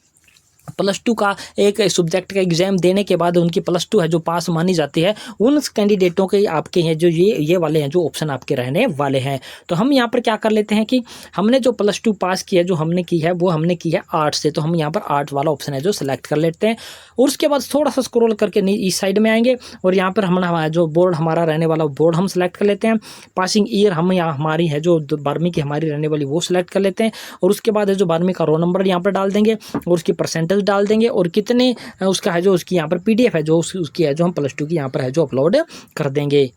+2 का एक सब्जेक्ट का एग्जाम देने के बाद उनकी +2 है जो पास मानी जाती है, उन कैंडिडेटों के आपके हैं जो ये वाले हैं जो ऑप्शन आपके रहने वाले हैं। तो हम यहाँ पर क्या कर लेते हैं कि हमने जो +2 पास किया जो हमने की है वो हमने की है आर्ट से, तो हम यहाँ पर आर्ट वाला ऑप्शन है जो सिलेक्ट कर लेते हैं। और उसके बाद थोड़ा सा स्क्रॉल करके इस साइड में आएंगे और यहाँ पर हमारा जो बोर्ड हमारा रहने वाला बोर्ड हम सेलेक्ट कर लेते हैं। पासिंग ईयर हम यहाँ हमारी है जो 12वीं की हमारी रहने वाली वो सिलेक्ट कर लेते हैं, और उसके बाद है जो 12वीं का रोल नंबर यहाँ पर डाल देंगे और उसकी परसेंटेज डाल देंगे, और कितने उसका है जो उसकी यहाँ पर पीडीएफ है जो उसकी है जो हम +2 की यहाँ पर है जो अपलोड कर देंगे।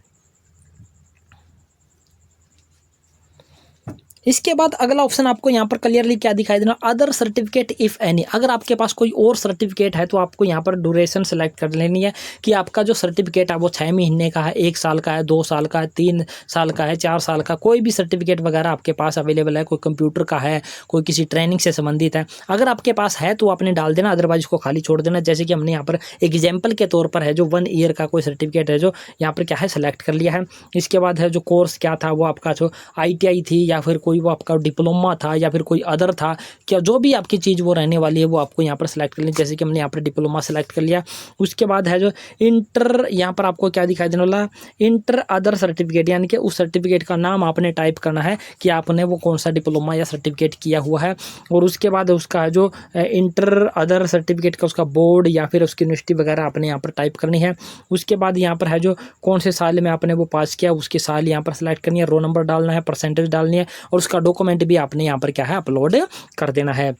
इसके बाद अगला ऑप्शन आपको यहाँ पर क्लियरली क्या दिखाई देना, अदर सर्टिफिकेट इफ़ एनी। अगर आपके पास कोई और सर्टिफिकेट है तो आपको यहाँ पर ड्यूरेशन सेलेक्ट कर लेनी है कि आपका जो सर्टिफिकेट है वो 6 महीने का है, 1 साल का है, 2 साल का है, 3 साल का है, 4 साल का, कोई भी सर्टिफिकेट वगैरह आपके पास अवेलेबल है, कोई कंप्यूटर का है, कोई किसी ट्रेनिंग से संबंधित है, अगर आपके पास है तो आपने डाल देना, अदरवाइज इसको खाली छोड़ देना। जैसे कि हमने यहाँ पर एग्जाम्पल के तौर पर है जो 1 ईयर का कोई सर्टिफिकेट है जो यहाँ पर क्या है सेलेक्ट कर लिया है। इसके बाद है जो कोर्स क्या था वो आपका जो ITI थी या फिर कोई वो आपका डिप्लोमा था या फिर कोई अदर था, क्या जो भी आपकी चीज़ वो रहने वाली है वो आपको यहाँ पर सेलेक्ट कर लें। जैसे कि हमने यहाँ पर डिप्लोमा सेलेक्ट कर लिया। उसके बाद है जो इंटर, यहाँ पर आपको क्या दिखाई देने वाला, इंटर अदर सर्टिफिकेट, यानी कि उस सर्टिफिकेट का नाम आपने टाइप करना है कि आपने वो कौन सा डिप्लोमा या सर्टिफिकेट किया हुआ है, और उसके बाद उसका जो इंटर अदर सर्टिफिकेट का उसका बोर्ड या फिर उसकी यूनिवर्सिटी वगैरह आपने यहाँ पर टाइप करनी है। उसके बाद यहाँ पर है जो कौन से साल में आपने वो पास किया उसके साल यहाँ पर सेलेक्ट करनी है, रोल नंबर डालना है, परसेंटेज डालनी है, और उसका डॉक्यूमेंट भी आपने यहाँ पर क्या है अपलोड कर देना है।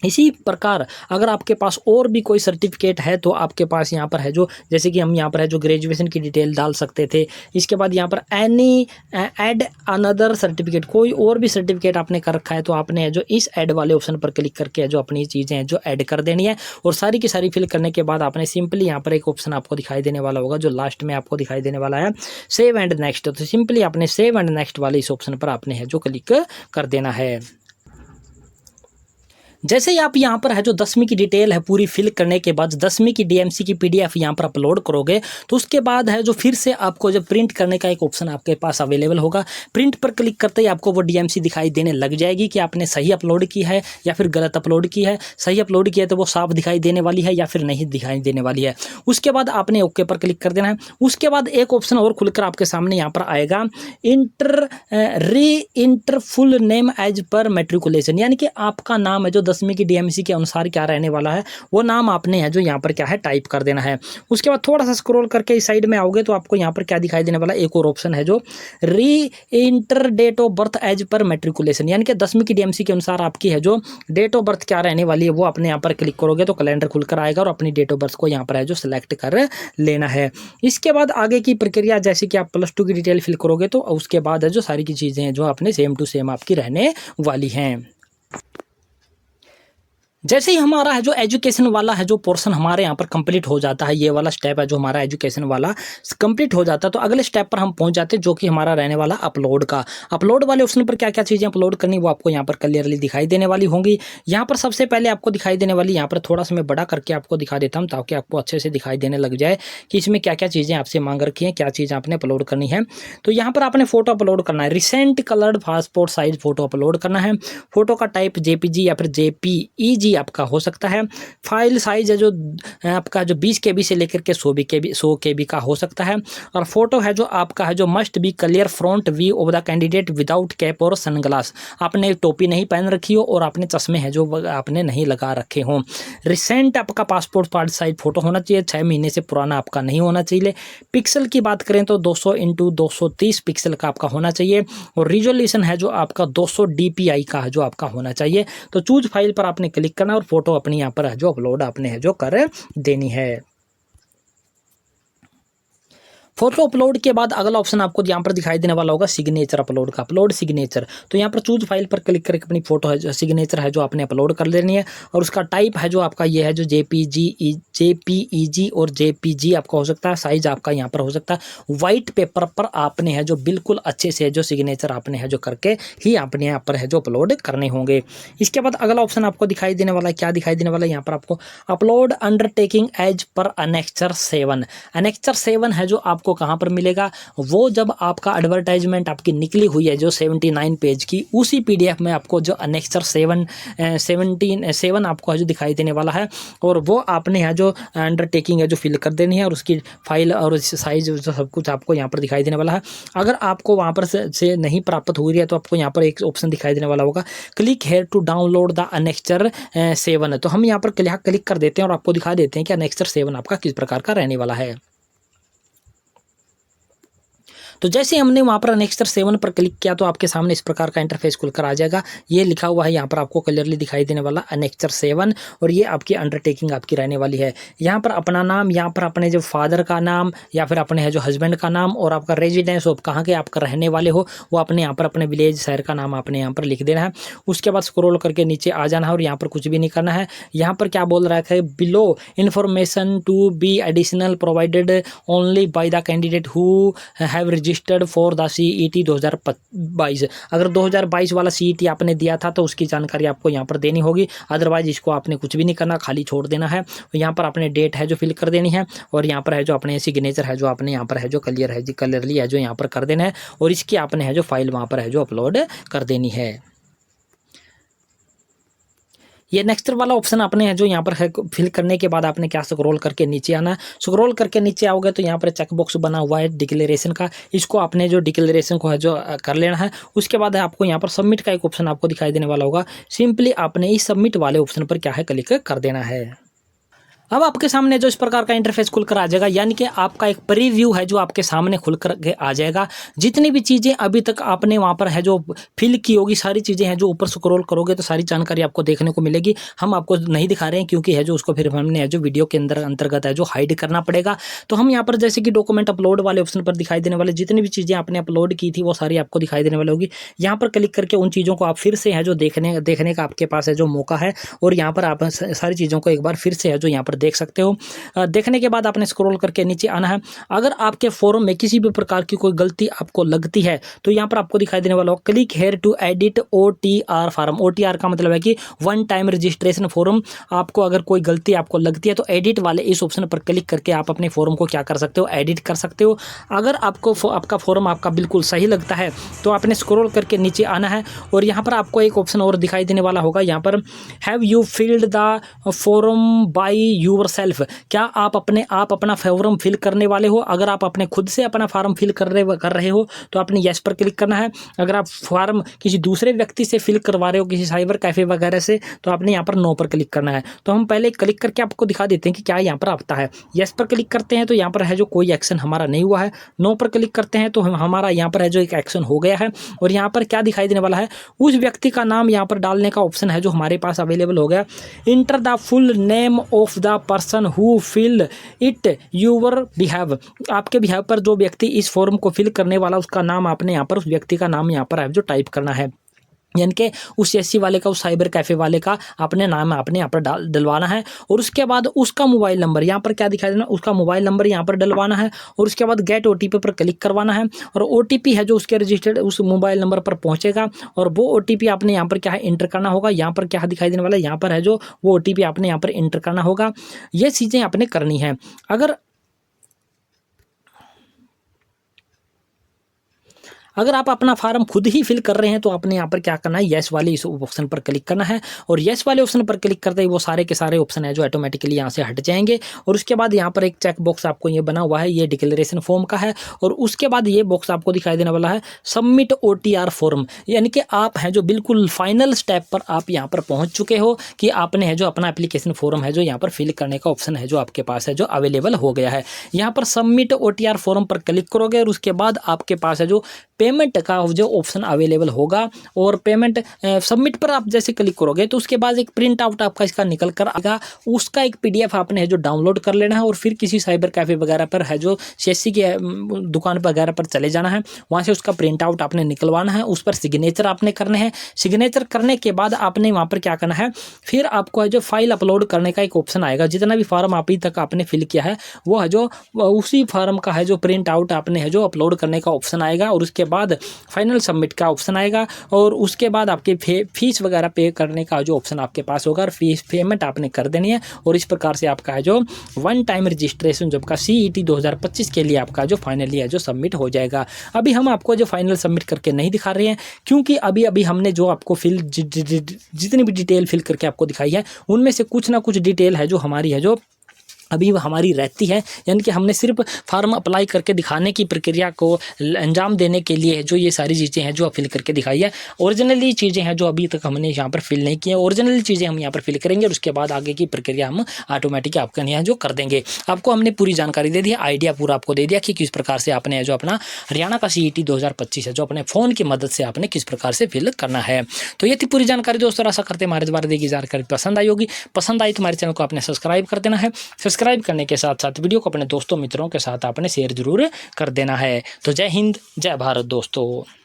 इसी प्रकार अगर आपके पास और भी कोई सर्टिफिकेट है तो आपके पास यहाँ पर है जो, जैसे कि हम यहाँ पर है जो ग्रेजुएशन की डिटेल डाल सकते थे। इसके बाद यहाँ पर एनी ऐड अनदर सर्टिफिकेट, कोई और भी सर्टिफिकेट आपने कर रखा है तो आपने जो इस ऐड वाले ऑप्शन पर क्लिक करके जो अपनी चीज़ें हैं जो ऐड कर देनी है, और सारी की सारी फिल करने के बाद आपने सिंपली यहाँ पर एक ऑप्शन आपको दिखाई देने वाला होगा जो लास्ट में आपको दिखाई देने वाला है, सेव एंड नेक्स्ट। तो सिंपली आपने सेव एंड नेक्स्ट वाले इस ऑप्शन पर आपने है जो क्लिक कर देना है। जैसे ही आप यहाँ पर है जो 10वीं की डिटेल है पूरी फिल करने के बाद 10वीं की डीएमसी की पीडीएफ यहाँ पर अपलोड करोगे तो उसके बाद है जो फिर से आपको जो प्रिंट करने का एक ऑप्शन आपके पास अवेलेबल होगा। प्रिंट पर क्लिक करते ही आपको वो डीएमसी दिखाई देने लग जाएगी कि आपने सही अपलोड की है या फिर गलत अपलोड की है। सही अपलोड किया तो वो साफ दिखाई देने वाली है या फिर नहीं दिखाई देने वाली है। उसके बाद आपने ओके पर क्लिक कर देना है। उसके बाद एक ऑप्शन और खुलकर आपके सामने यहाँ पर आएगा, enter full name as per matriculation, यानी कि आपका नाम है जो 10वीं की डीएमसी के अनुसार क्या रहने वाला है, वो नाम आपने है जो यहाँ पर क्या है टाइप कर देना है। उसके बाद थोड़ा सा स्क्रॉल करके इस साइड में आओगे तो आपको यहाँ पर क्या दिखाई देने वाला, एक और ऑप्शन है जो re enter date of birth as per matriculation, यानी कि 10वीं की डीएमसी के अनुसार आपकी है जो डेट ऑफ बर्थ क्या रहने वाली है वो अपने यहाँ पर क्लिक करोगे तो कैलेंडर खुलकर आएगा और अपनी डेट ऑफ बर्थ को यहाँ पर है जो सिलेक्ट कर लेना है। इसके बाद आगे की प्रक्रिया जैसे कि आप +2 की डिटेल फिल करोगे तो उसके बाद है जो सारी की चीज़ें हैं जो अपने सेम टू सेम आपकी रहने वाली हैं। जैसे ही हमारा है जो एजुकेशन वाला है जो पोर्शन हमारे यहाँ पर कंप्लीट हो जाता है, ये वाला स्टेप है जो हमारा एजुकेशन वाला कंप्लीट हो जाता है, तो अगले स्टेप पर हम पहुँच जाते हैं जो कि हमारा रहने वाला अपलोड का। अपलोड वाले ऑप्शन पर क्या क्या चीज़ें अपलोड करनी वो आपको यहाँ पर क्लियरली दिखाई देने वाली होंगी। यहाँ पर सबसे पहले आपको दिखाई देने वाली, यहाँ पर थोड़ा सा मैं बड़ा करके आपको दिखा देता हूँ ताकि आपको अच्छे से दिखाई देने लग जाए कि इसमें क्या क्या चीज़ें आपसे मांग रखी हैं, क्या चीज़ आपने अपलोड करनी है। तो यहाँ पर आपने फोटो अपलोड करना है, recent coloured passport size photo upload करना है। फोटो का टाइप जेपीजी या फिर जेपीईजी आपका हो सकता है। फाइल साइज है जो आपका जो 20 KB से लेकर के 100 KB का हो सकता है। और फोटो है जो आपका है जो must be clear front view of the candidate without cap और सनग्लास, आपने टोपी नहीं पहन रखी हो और आपने चश्मे हैं जो आपने नहीं लगा रखे हों। रिसेंट आपका पासपोर्ट साइज फोटो होना चाहिए, 6 महीने से पुराना आपका नहीं होना चाहिए। पिक्सल की बात करें तो 200x230 पिक्सल का आपका होना चाहिए और रिजोल्यूशन है जो आपका 200 DPI का है जो आपका होना चाहिए। तो चूज फाइल पर आपने क्लिक करना और फोटो अपनी यहाँ पर है जो अपलोड आपने है जो कर देनी है। फोटो अपलोड के बाद अगला ऑप्शन आपको यहाँ पर दिखाई देने वाला होगा सिग्नेचर अपलोड का, अपलोड सिग्नेचर। तो यहाँ पर चूज फाइल पर क्लिक करके अपनी फोटो है जो सिग्नेचर है जो आपने अपलोड कर देनी है और उसका टाइप है जो आपका ये है जो जेपीईजी और जेपीजी आपका हो सकता है। साइज आपका यहाँ पर हो सकता है। व्हाइट पेपर पर आपने है जो बिल्कुल अच्छे से जो सिग्नेचर आपने है जो करके ही आपने यहाँ पर है जो अपलोड करने होंगे। इसके बाद अगला ऑप्शन आपको दिखाई देने वाला है, क्या दिखाई देने वाला है यहाँ पर आपको upload undertaking as per annexure 7। Annexure 7 है जो आपको कहां पर मिलेगा, वो जब आपका एडवर्टाइजमेंट आपकी निकली हुई है जो 79 पेज की, उसी PDF में आपको जो अनेक्चर 7 आपको है जो दिखाई देने वाला है और वो आपने है जो अंडरटेकिंग है जो फिल कर देनी है और उसकी फाइल और साइज जो सब कुछ आपको यहाँ पर दिखाई देने वाला है। अगर आपको वहाँ पर से नहीं प्राप्त हो रही है तो आपको यहाँ पर एक ऑप्शन दिखाई देने वाला होगा click here to download the annexure 7। तो हम यहाँ पर क्लिक कर देते हैं और आपको दिखा देते हैं कि अनेक्चर 7 आपका किस प्रकार का रहने वाला है। तो जैसे हमने वहाँ पर अनेक्चर 7 पर क्लिक किया तो आपके सामने इस प्रकार का इंटरफेस खुलकर आ जाएगा। ये लिखा हुआ है यहाँ पर आपको क्लियरली दिखाई देने वाला अनेक्चर 7 और ये आपकी अंडरटेकिंग आपकी रहने वाली है। यहाँ पर अपना नाम, यहाँ पर अपने जो फादर का नाम या फिर अपने है जो हस्बैंड का नाम और आपका रेजिडेंस हो, कहाँ के आपका रहने वाले हो, वो अपने यहाँ पर अपने विलेज शहर का नाम आपने यहाँ पर लिख देना है। उसके बाद स्क्रॉल करके नीचे आ जाना है और यहाँ पर कुछ भी नहीं करना है। यहाँ पर क्या बोल रहा है, below information to be additional provided only by the candidate who have registered for the CET 2022। अगर 2022 वाला CET आपने दिया था तो उसकी जानकारी आपको यहाँ पर देनी होगी, अदरवाइज इसको आपने कुछ भी नहीं करना, खाली छोड़ देना है। यहाँ पर आपने डेट है जो फिल कर देनी है और यहाँ पर है जो अपने सिग्नेचर है जो आपने यहाँ पर है जो क्लियरली है जो यहाँ पर कर देना है और इसकी आपने है जो फाइल वहाँ पर है जो अपलोड कर देनी है। ये नेक्स्ट वाला ऑप्शन आपने है जो यहाँ पर है फिल करने के बाद आपने क्या स्क्रॉल करके नीचे आना। स्क्रॉल करके नीचे आओगे तो यहाँ पर चेक बॉक्स बना हुआ है डिक्लेरेशन का, इसको आपने जो डिक्लेरेशन को है जो कर लेना है। उसके बाद आपको यहाँ पर सबमिट का एक ऑप्शन आपको दिखाई देने वाला होगा, सिंपली आपने इस सबमिट वाले ऑप्शन पर क्या है क्लिक कर देना है। अब आपके सामने जो इस प्रकार का इंटरफेस खुलकर आ जाएगा, यानी कि आपका एक प्रीव्यू है जो आपके सामने खुलकर के आ जाएगा। जितनी भी चीज़ें अभी तक आपने वहाँ पर है जो फिल की होगी, सारी चीज़ें हैं जो ऊपर स्क्रॉल करोगे तो सारी जानकारी आपको देखने को मिलेगी। हम आपको नहीं दिखा रहे हैं क्योंकि है जो उसको फिर हमने है जो वीडियो के अंतर्गत है जो हाइड करना पड़ेगा। तो हम यहाँ पर जैसे कि डॉक्यूमेंट अपलोड वाले ऑप्शन पर दिखाई देने वाले जितनी भी चीज़ें आपने अपलोड की थी वो सारी आपको दिखाई देने वाली होगी। यहाँ पर क्लिक करके उन चीज़ों को आप फिर से है जो देखने का आपके पास है जो मौका है और यहाँ पर आप सारी चीज़ों को एक बार फिर से है जो यहाँ पर देख सकते हो। देखने के बाद आपने स्क्रॉल करके नीचे आना है। अगर आपके फॉर्म में किसी भी प्रकार की कोई गलती आपको लगती है तो यहाँ पर आपको दिखाई देने वाला हो click here to edit OTR form. OTR का मतलब है कि वन टाइम रजिस्ट्रेशन फॉर्म। आपको अगर कोई गलती आपको लगती है तो एडिट वाले इस ऑप्शन पर क्लिक करके आप अपने फॉर्म को क्या कर सकते हो, एडिट कर सकते हो। अगर आपको आपका फॉर्म आपका बिल्कुल सही लगता है तो आपने स्क्रॉल करके नीचे आना है और यहाँ पर आपको एक ऑप्शन और दिखाई देने वाला होगा। यहाँ पर have you filled the form by yourself, क्या आप अपने आप अपना फॉर्म फिल करने वाले हो? अगर आप अपने खुद से अपना फॉर्म फिल कर रहे हो तो आपने येस पर क्लिक करना है। अगर आप फॉर्म किसी दूसरे व्यक्ति से फिल करवा रहे हो, किसी साइबर कैफे वगैरह से, तो आपने यहाँ पर नो पर क्लिक करना है। तो हम पहले क्लिक करके आपको दिखा देते हैं कि क्या यहाँ पर आता है। येस पर क्लिक करते हैं तो यहाँ पर है जो कोई एक्शन हमारा नहीं हुआ है। नो पर क्लिक करते हैं तो हमारा यहाँ पर है जो एक एक्शन हो गया है। और यहाँ पर क्या दिखाई देने वाला है, उस व्यक्ति का नाम यहाँ पर डालने का ऑप्शन है जो हमारे पास अवेलेबल हो गया। Enter the full name of the person who fill it your behalf, आपके बिहेव पर जो व्यक्ति इस फॉर्म को फिल करने वाला उसका नाम आपने यहाँ पर, उस व्यक्ति का नाम यहाँ पर है जो टाइप करना है। यानी कि उस एससी वाले का, उस साइबर कैफे वाले का अपने नाम आपने यहाँ पर डलवाना है। और उसके बाद उसका मोबाइल नंबर यहाँ पर क्या दिखाई देना, उसका मोबाइल नंबर यहाँ पर डलवाना है। और उसके बाद गेट ओटीपी पर क्लिक करवाना है। और ओटीपी है जो उसके रजिस्टर्ड उस मोबाइल नंबर पर पहुँचेगा और वो ओटीपी आपने यहाँ पर क्या है इंटर करना होगा। यहाँ पर क्या दिखाई देने वाला है, यहाँ पर है जो वो ओटीपी आपने यहाँ पर इंटर करना होगा। ये चीज़ें आपने करनी है। अगर आप अपना फार्म खुद ही फिल कर रहे हैं तो आपने यहाँ पर क्या करना है, येस वाले इस ऑप्शन पर क्लिक करना है। और येस वाले ऑप्शन पर क्लिक करते ही वो सारे के सारे ऑप्शन है जो ऑटोमेटिकली यहाँ से हट जाएंगे। और उसके बाद यहाँ पर एक चेक बॉक्स आपको ये बना हुआ है, ये डिक्लेरेशन फॉर्म का है। और उसके बाद ये बॉक्स आपको दिखाई देने वाला है सबमिट OTR फॉर्म, यानी कि आप हैं जो बिल्कुल फाइनल स्टेप पर आप यहाँ पर पहुँच चुके हो कि आपने है जो अपना एप्लीकेशन फॉर्म है जो यहाँ पर फिल करने का ऑप्शन है जो आपके पास है जो अवेलेबल हो गया है। यहाँ पर सबमिट OTR फॉर्म पर क्लिक करोगे और उसके बाद आपके पास है जो पेमेंट का जो ऑप्शन अवेलेबल होगा। और पेमेंट सबमिट पर आप जैसे क्लिक करोगे तो उसके बाद एक प्रिंट आउट आपका इसका निकल कर आएगा। उसका एक PDF आपने है जो डाउनलोड कर लेना है और फिर किसी साइबर कैफे वगैरह पर है जो CSC की दुकान वगैरह पर चले जाना है। वहाँ से उसका प्रिंट आउट आपने निकलवाना है, उस पर सिग्नेचर आपने करने हैं। सिग्नेचर करने के बाद आपने वहाँ पर क्या करना है, फिर आपको है जो फाइल अपलोड करने का एक ऑप्शन आएगा। जितना भी फॉर्म अभी तक आपने फिल किया है वो है जो उसी फॉर्म का है जो प्रिंट आउट आपने है जो अपलोड करने का ऑप्शन आएगा। और उसके बाद फाइनल सबमिट का ऑप्शन आएगा। और उसके बाद आपके फीस वगैरह पे करने का जो ऑप्शन आपके पास होगा और फीस पेमेंट आपने कर देनी है। और इस प्रकार से आपका है जो वन टाइम रजिस्ट्रेशन जब का CET 2025 के लिए आपका जो फाइनली है जो सबमिट हो जाएगा। अभी हम आपको जो फाइनल सबमिट करके नहीं दिखा रहे हैं क्योंकि अभी हमने जो आपको जितनी भी डिटेल फिल करके आपको दिखाई है उनमें से कुछ ना कुछ डिटेल है जो हमारी है जो अभी हमारी रहती है। यानी कि हमने सिर्फ फार्म अप्लाई करके दिखाने की प्रक्रिया को अंजाम देने के लिए जो ये सारी चीज़ें हैं जो फिल करके दिखाई है। ओरिजिनली चीज़ें हैं जो अभी तक हमने यहाँ पर फिल नहीं की है, ओरिजिनल चीज़ें हम यहाँ पर फिल करेंगे और उसके बाद आगे की प्रक्रिया हम ऑटोमेटिक आपके यहाँ जो कर देंगे। आपको हमने पूरी जानकारी दे दी, आइडिया पूरा आपको दे दिया कि किस प्रकार से आपने जो अपना हरियाणा का CET 2025 है जो अपने फ़ोन की मदद से आपने किस प्रकार से फिल करना है। तो ये थी पूरी जानकारी दोस्तों। आशा करते हमारे द्वारा दी गई जानकारी पसंद आई होगी। पसंद आई तो हमारे चैनल को आपने सब्सक्राइब कर देना है। सब्सक्राइब करने के साथ साथ वीडियो को अपने दोस्तों मित्रों के साथ आपने शेयर जरूर कर देना है। तो जय हिंद, जय भारत दोस्तों।